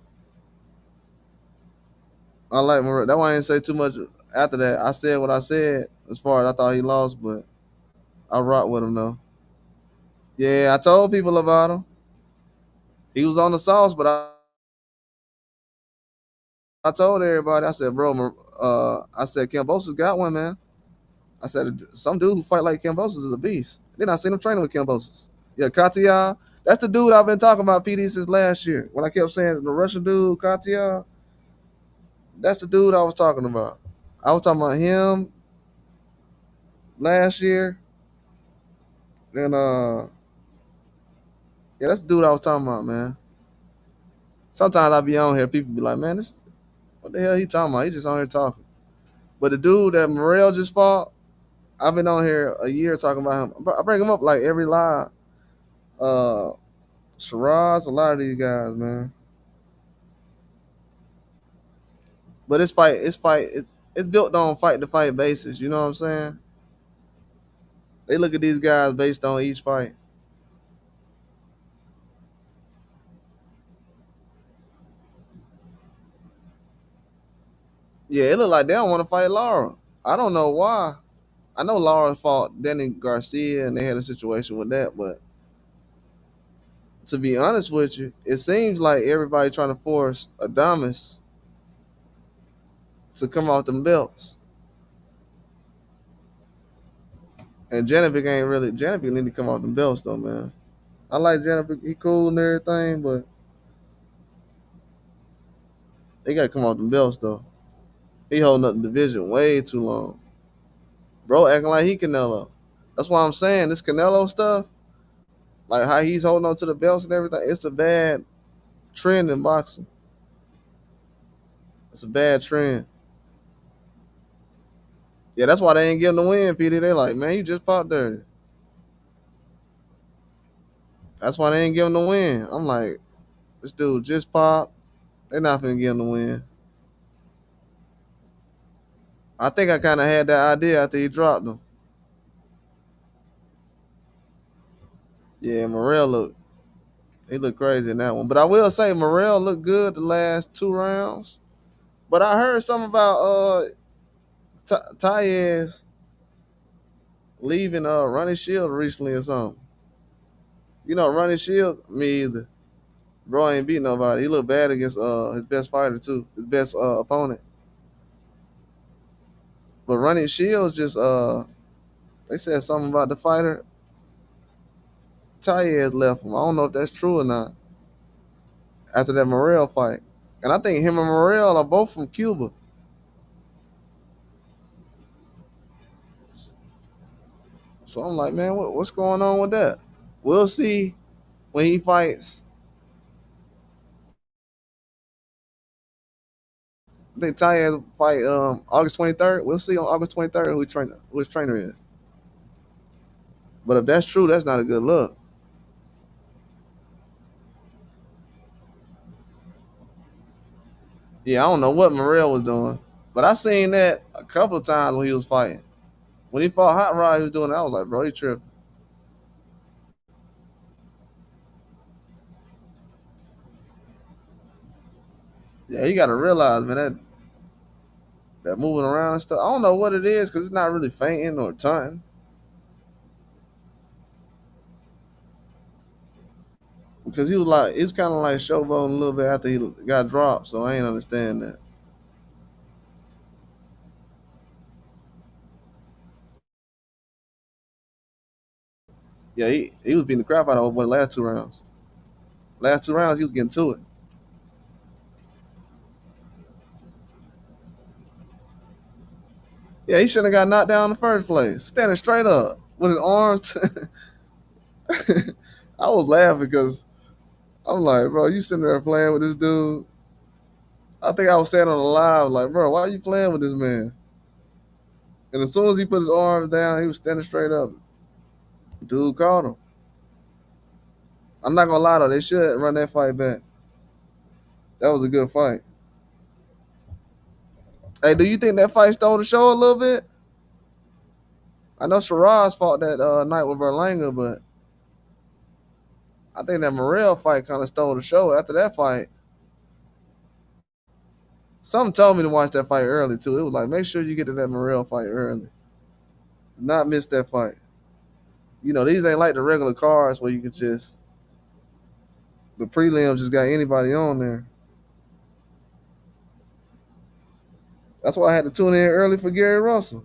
I like Morrell. That's why I didn't say too much after that. I said what I said as far as I thought he lost, but I rock with him though. Yeah, I told people about him. He was on the sauce, but I told everybody. I said, bro, I said Kambosos got one, man. I said some dude who fight like Kambosos is a beast. Then I seen him training with Kambosos. Yeah, Katia. That's the dude I've been talking about PD since last year. When I kept saying the Russian dude, Katia, that's the dude I was talking about. I was talking about him last year. And yeah, that's the dude I was talking about, man. Sometimes I be on here, people be like, man, this what the hell he talking about? He just on here talking. But the dude that Morrell just fought, I've been on here a year talking about him. I bring him up like every live. Uh Shiraz, a lot of these guys, man. But it's built on fight to fight basis, you know what I'm saying? They look at these guys based on each fight. Yeah, it look like they don't want to fight Laura. I don't know why. I know Laura fought Danny Garcia and they had a situation with that, but to be honest with you, it seems like everybody trying to force Adamas to come off them belts. And Janovic ain't really Janovic need to come off them belts though, man. I like Janovic, he cool and everything, but they gotta come off them belts though. He holding up the division way too long. Bro acting like he Canelo. That's why I'm saying this Canelo stuff, like how he's holding on to the belts and everything, it's a bad trend in boxing. It's a bad trend. Yeah, that's why they ain't getting the win, PD. They like, man, you just fought there. That's why they ain't giving the win. I'm like, this dude just popped. They're not gonna give him the win. I think I kind of had that idea after he dropped him. Yeah, Morrell looked crazy in that one. But I will say Morrell looked good the last 2 rounds. But I heard something about Taez leaving Ronnie Shields recently or something. You know, Ronnie Shields, me either. Bro ain't beat nobody. He looked bad against his best fighter too, his best opponent. But Ronnie Shields just they said something about the fighter. Taez left him. I don't know if that's true or not. After that Morrell fight, and I think him and Morrell are both from Cuba. So I'm like, man, what's going on with that? We'll see when he fights. I think Taez fight August 23rd. We'll see on August 23rd who his trainer is. But if that's true, that's not a good look. Yeah, I don't know what Morrell was doing, but I seen that a couple of times when he was fighting. When he fought Hot Rod, he was doing that. I was like, bro, he tripping. Yeah, you got to realize, man, that moving around and stuff. I don't know what it is because it's not really fainting or taunting. Because he was kind of like showboating a little bit after he got dropped. So I ain't understand that. Yeah, he was beating the crap out of one the last 2 rounds. Last 2 rounds, he was getting to it. Yeah, he shouldn't have got knocked down in the first place. Standing straight up with his arms. I was laughing because I'm like, bro, you sitting there playing with this dude. I think I was saying on the live, like, bro, why are you playing with this man? And as soon as he put his arms down, he was standing straight up. Dude caught him. I'm not gonna lie though, they should run that fight back. That was a good fight. Hey, do you think that fight stole the show a little bit? I know Shiraz fought that night with Berlanga, but I think that Morrell fight kind of stole the show. After that fight, something told me to watch that fight early too. It was like, make sure you get to that Morrell fight early. Do not miss that fight. You know, these ain't like the regular cards where you could just the prelims just got anybody on there. That's why I had to tune in early for Gary Russell.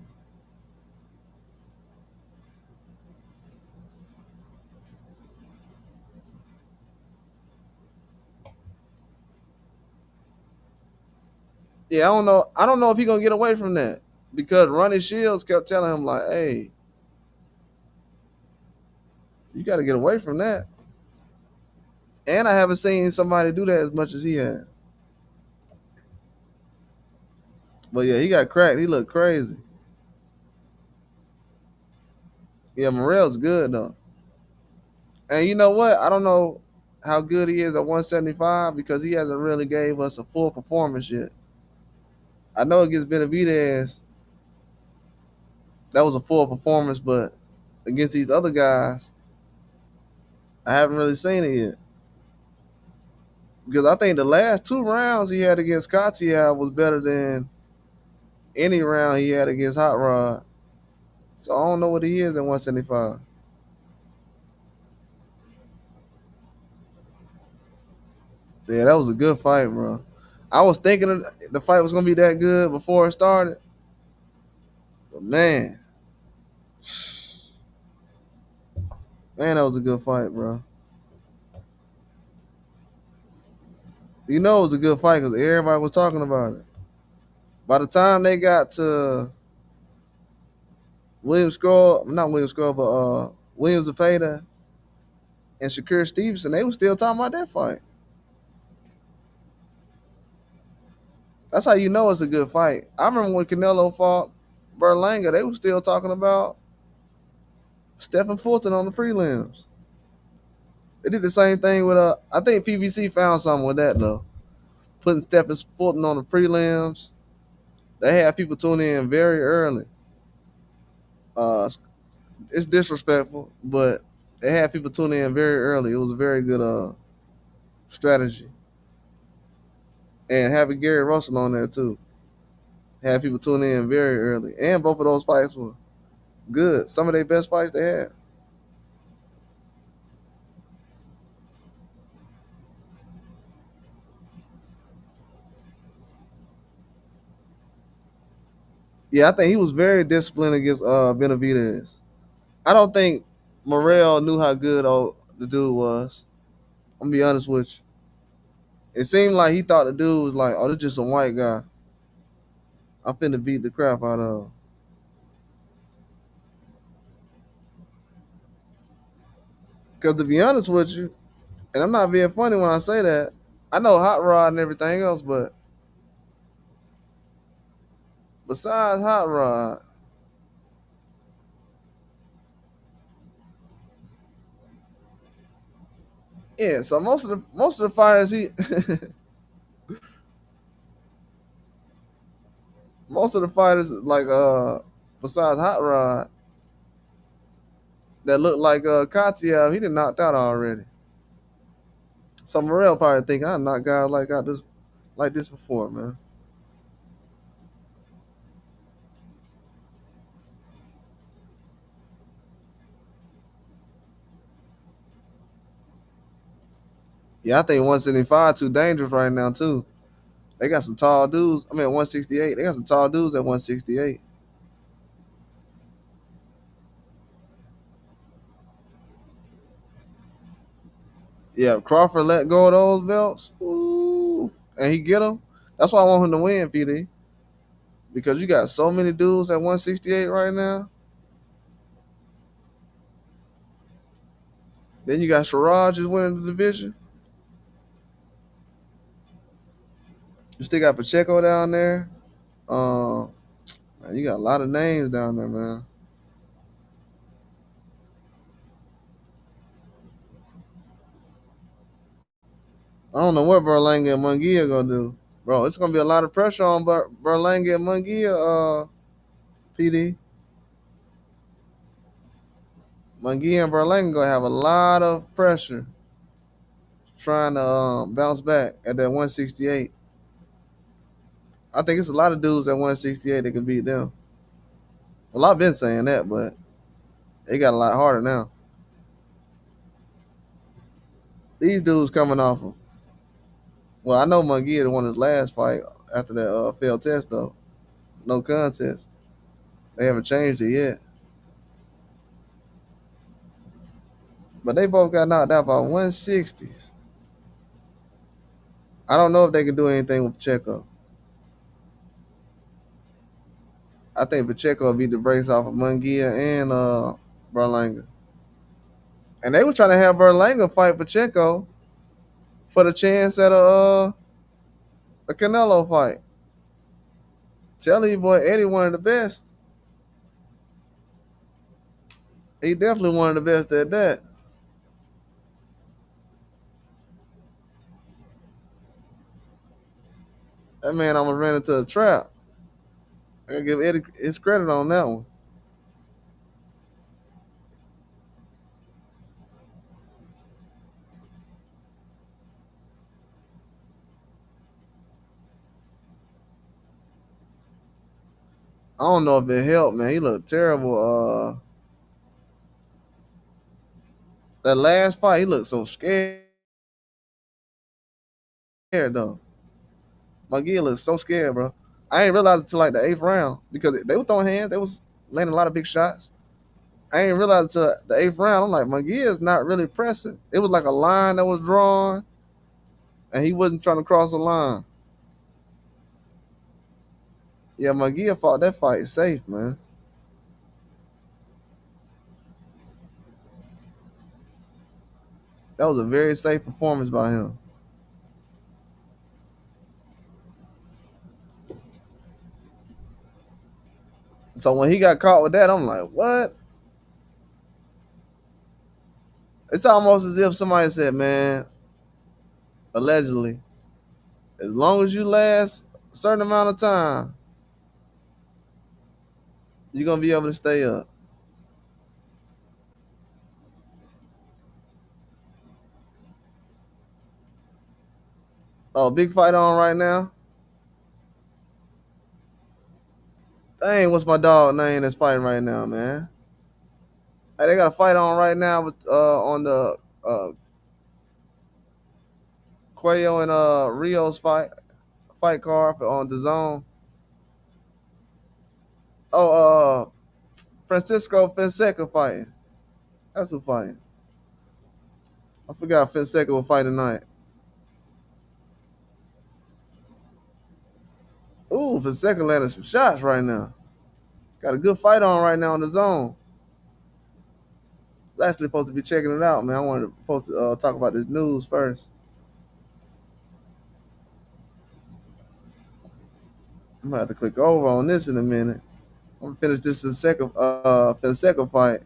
Yeah, I don't know. I don't know if he gonna get away from that because Ronnie Shields kept telling him like, "Hey, you got to get away from that." And I haven't seen somebody do that as much as he has. But yeah, he got cracked. He looked crazy. Yeah, Morrell's good though. And you know what? I don't know how good he is at 175 because he hasn't really gave us a full performance yet. I know against Benavidez, that was a full performance, but against these other guys, I haven't really seen it yet. Because I think the last 2 rounds he had against Katia was better than any round he had against Hot Rod. So I don't know what he is at 175. Yeah, that was a good fight, bro. I was thinking the fight was gonna be that good before it started, but man, that was a good fight, bro. You know it was a good fight because everybody was talking about it. By the time they got to William Scroll, not William Scroll, but William Zepeda and Shakur Stevenson, they were still talking about that fight. That's how you know it's a good fight. I remember when Canelo fought Berlanga, they were still talking about Stephen Fulton on the prelims. They did the same thing with I think PBC found something with that though. Putting Stephen Fulton on the prelims. They had people tune in very early. It's disrespectful, but they had people tune in very early. It was a very good strategy. And having Gary Russell on there too. Had people tune in very early. And both of those fights were good. Some of their best fights they had. Yeah, I think he was very disciplined against Benavidez. I don't think Morrell knew how good the dude was. I'm gonna be honest with you. It seemed like he thought the dude was like, oh, this just some white guy. I'm finna beat the crap out of him. Because to be honest with you, and I'm not being funny when I say that, I know Hot Rod and everything else, but besides Hot Rod, yeah. So most of the fighters he most of the fighters like besides Hot Rod that look like Katya, he done knocked out already. So Morrell probably think I knocked guys like this before, man. Yeah, I think 175 too dangerous right now too. They got some tall dudes. I mean 168. They got some tall dudes at 168. Yeah, Crawford let go of those belts. Ooh, and he get them. That's why I want him to win, PD. Because you got so many dudes at 168 right now. Then you got Siraj is winning the division. You still got Pacheco down there. Um, you got a lot of names down there, man. I don't know what Berlanga and Munguia gonna do, bro. It's gonna be a lot of pressure on Berlanga and Munguia. PD, Munguia and Berlanga gonna have a lot of pressure trying to bounce back at that 168. I think it's a lot of dudes at 168 that can beat them. Well, I've been saying that, but they got a lot harder now. These dudes coming off of. Well, I know Munguia won his last fight after that failed test though. No contest. They haven't changed it yet. But they both got knocked out by 160s. I don't know if they can do anything with Pacheco. I think Pacheco will beat the brakes off of Munguia and Berlanga. And they were trying to have Berlanga fight Pacheco for the chance at a Canelo fight. Tell you, boy, Eddie one of the best. He definitely one of the best at that. That man almost ran into a trap. I gotta give Eddie his credit on that one. I don't know if it helped, man. He looked terrible. That last fight, he looked so scared though. McGee looked so scared, bro. I ain't realized until like the eighth round because they were throwing hands. They was landing a lot of big shots. I ain't realized until the eighth round. I'm like, McGee is not really pressing. It was like a line that was drawn, and he wasn't trying to cross the line. Yeah, Magia fought that fight safe, man. That was a very safe performance by him. So when he got caught with that, I'm like, what? It's almost as if somebody said, man, allegedly, as long as you last a certain amount of time, you're gonna be able to stay up. Oh, big fight on right now. Dang, what's my dog name that's fighting right now, man? Hey, they got a fight on right now with on the Cuello and Rio's fight card on the zone. Oh, Francisco Fonseca fighting. That's who fighting. I forgot Fonseca will fight tonight. Ooh, Fonseca landing some shots right now. Got a good fight on right now on the zone. I was actually supposed to be checking it out, man. I wanted to supposed to talk about this news first. I'm gonna have to click over on this in a minute. I'm gonna finish this Fonseca fight.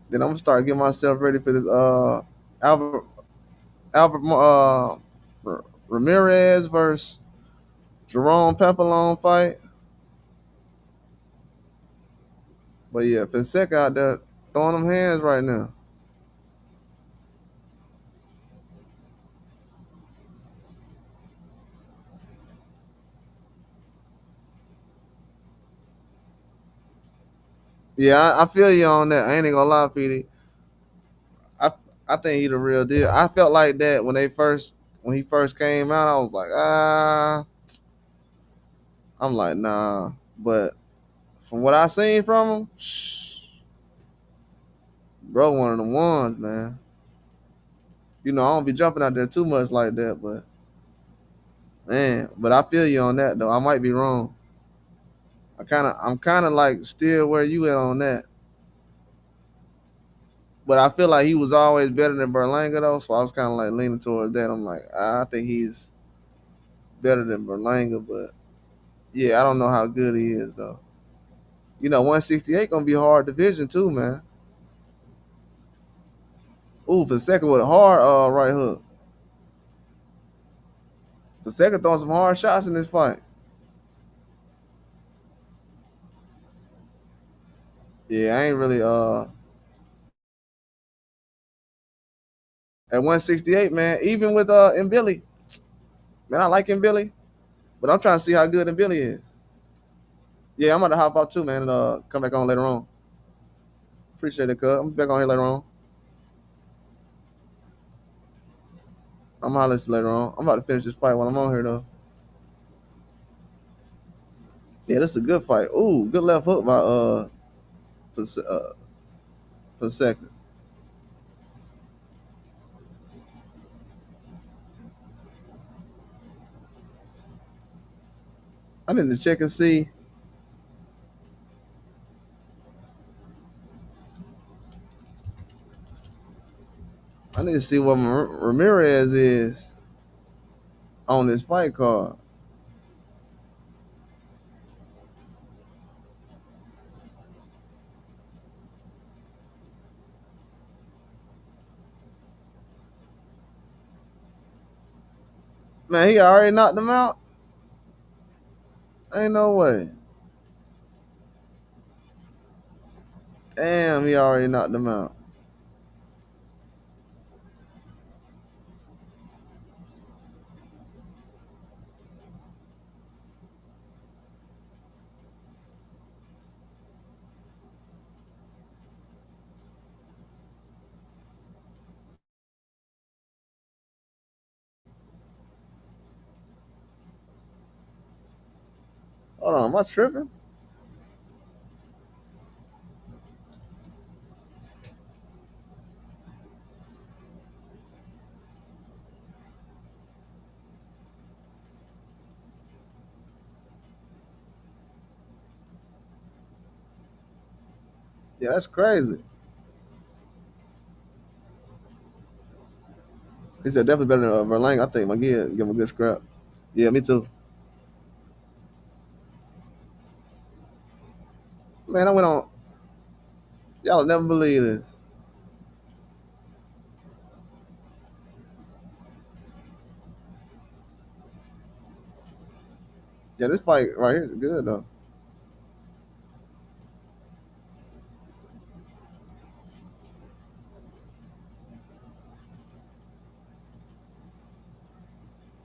Then I'm gonna start getting myself ready for this Albert Albert Ramirez versus Jerome Papillon fight. But yeah, Fonseca out there throwing them hands right now. Yeah, I feel you on that. I ain't gonna lie, PD. I I think he the real deal. I felt like that when he first came out. I was like, I'm like, nah. But from what I seen from him, bro, one of the ones, man. You know, I don't be jumping out there too much like that, but man, but I feel you on that though. I might be wrong. I'm kind of like still where you at on that. But I feel like he was always better than Berlanga though, so I was kind of like leaning towards that. I'm like, I think he's better than Berlanga, but yeah, I don't know how good he is though. You know, 168 gonna be a hard division too, man. Ooh, for second with a hard right hook. For second throwing some hard shots in this fight. Yeah, I ain't really at 168, man. Even with Billy, man, I like Billy, but I'm trying to see how good Billy is. Yeah, I'm gonna hop out too, man, and come back on later on. Appreciate it, cuz. I'm back on here later on. I'm gonna holler at you later on. I'm about to finish this fight while I'm on here though. Yeah, this is a good fight. Ooh, good left hook by for uh for a second. I need to check and see. I need to see what Ramirez is on this fight card. Man, he already knocked him out. Ain't no way. Damn, he already knocked him out. Hold on, am I tripping? Yeah, that's crazy. He said definitely better than Verlaine. I think McGee give him a good scrap. Yeah, me too. Man, I went on. Y'all will never believe this. Yeah, this fight right here is good though.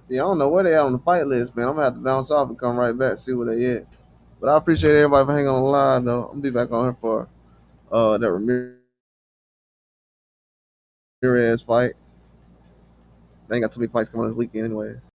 Yeah, I don't know where they at on the fight list, man. I'm gonna have to bounce off and come right back, see where they at. But I appreciate everybody for hanging on the line though. I'm gonna be back on here for that Ramirez fight. They ain't got too many fights coming this weekend anyways.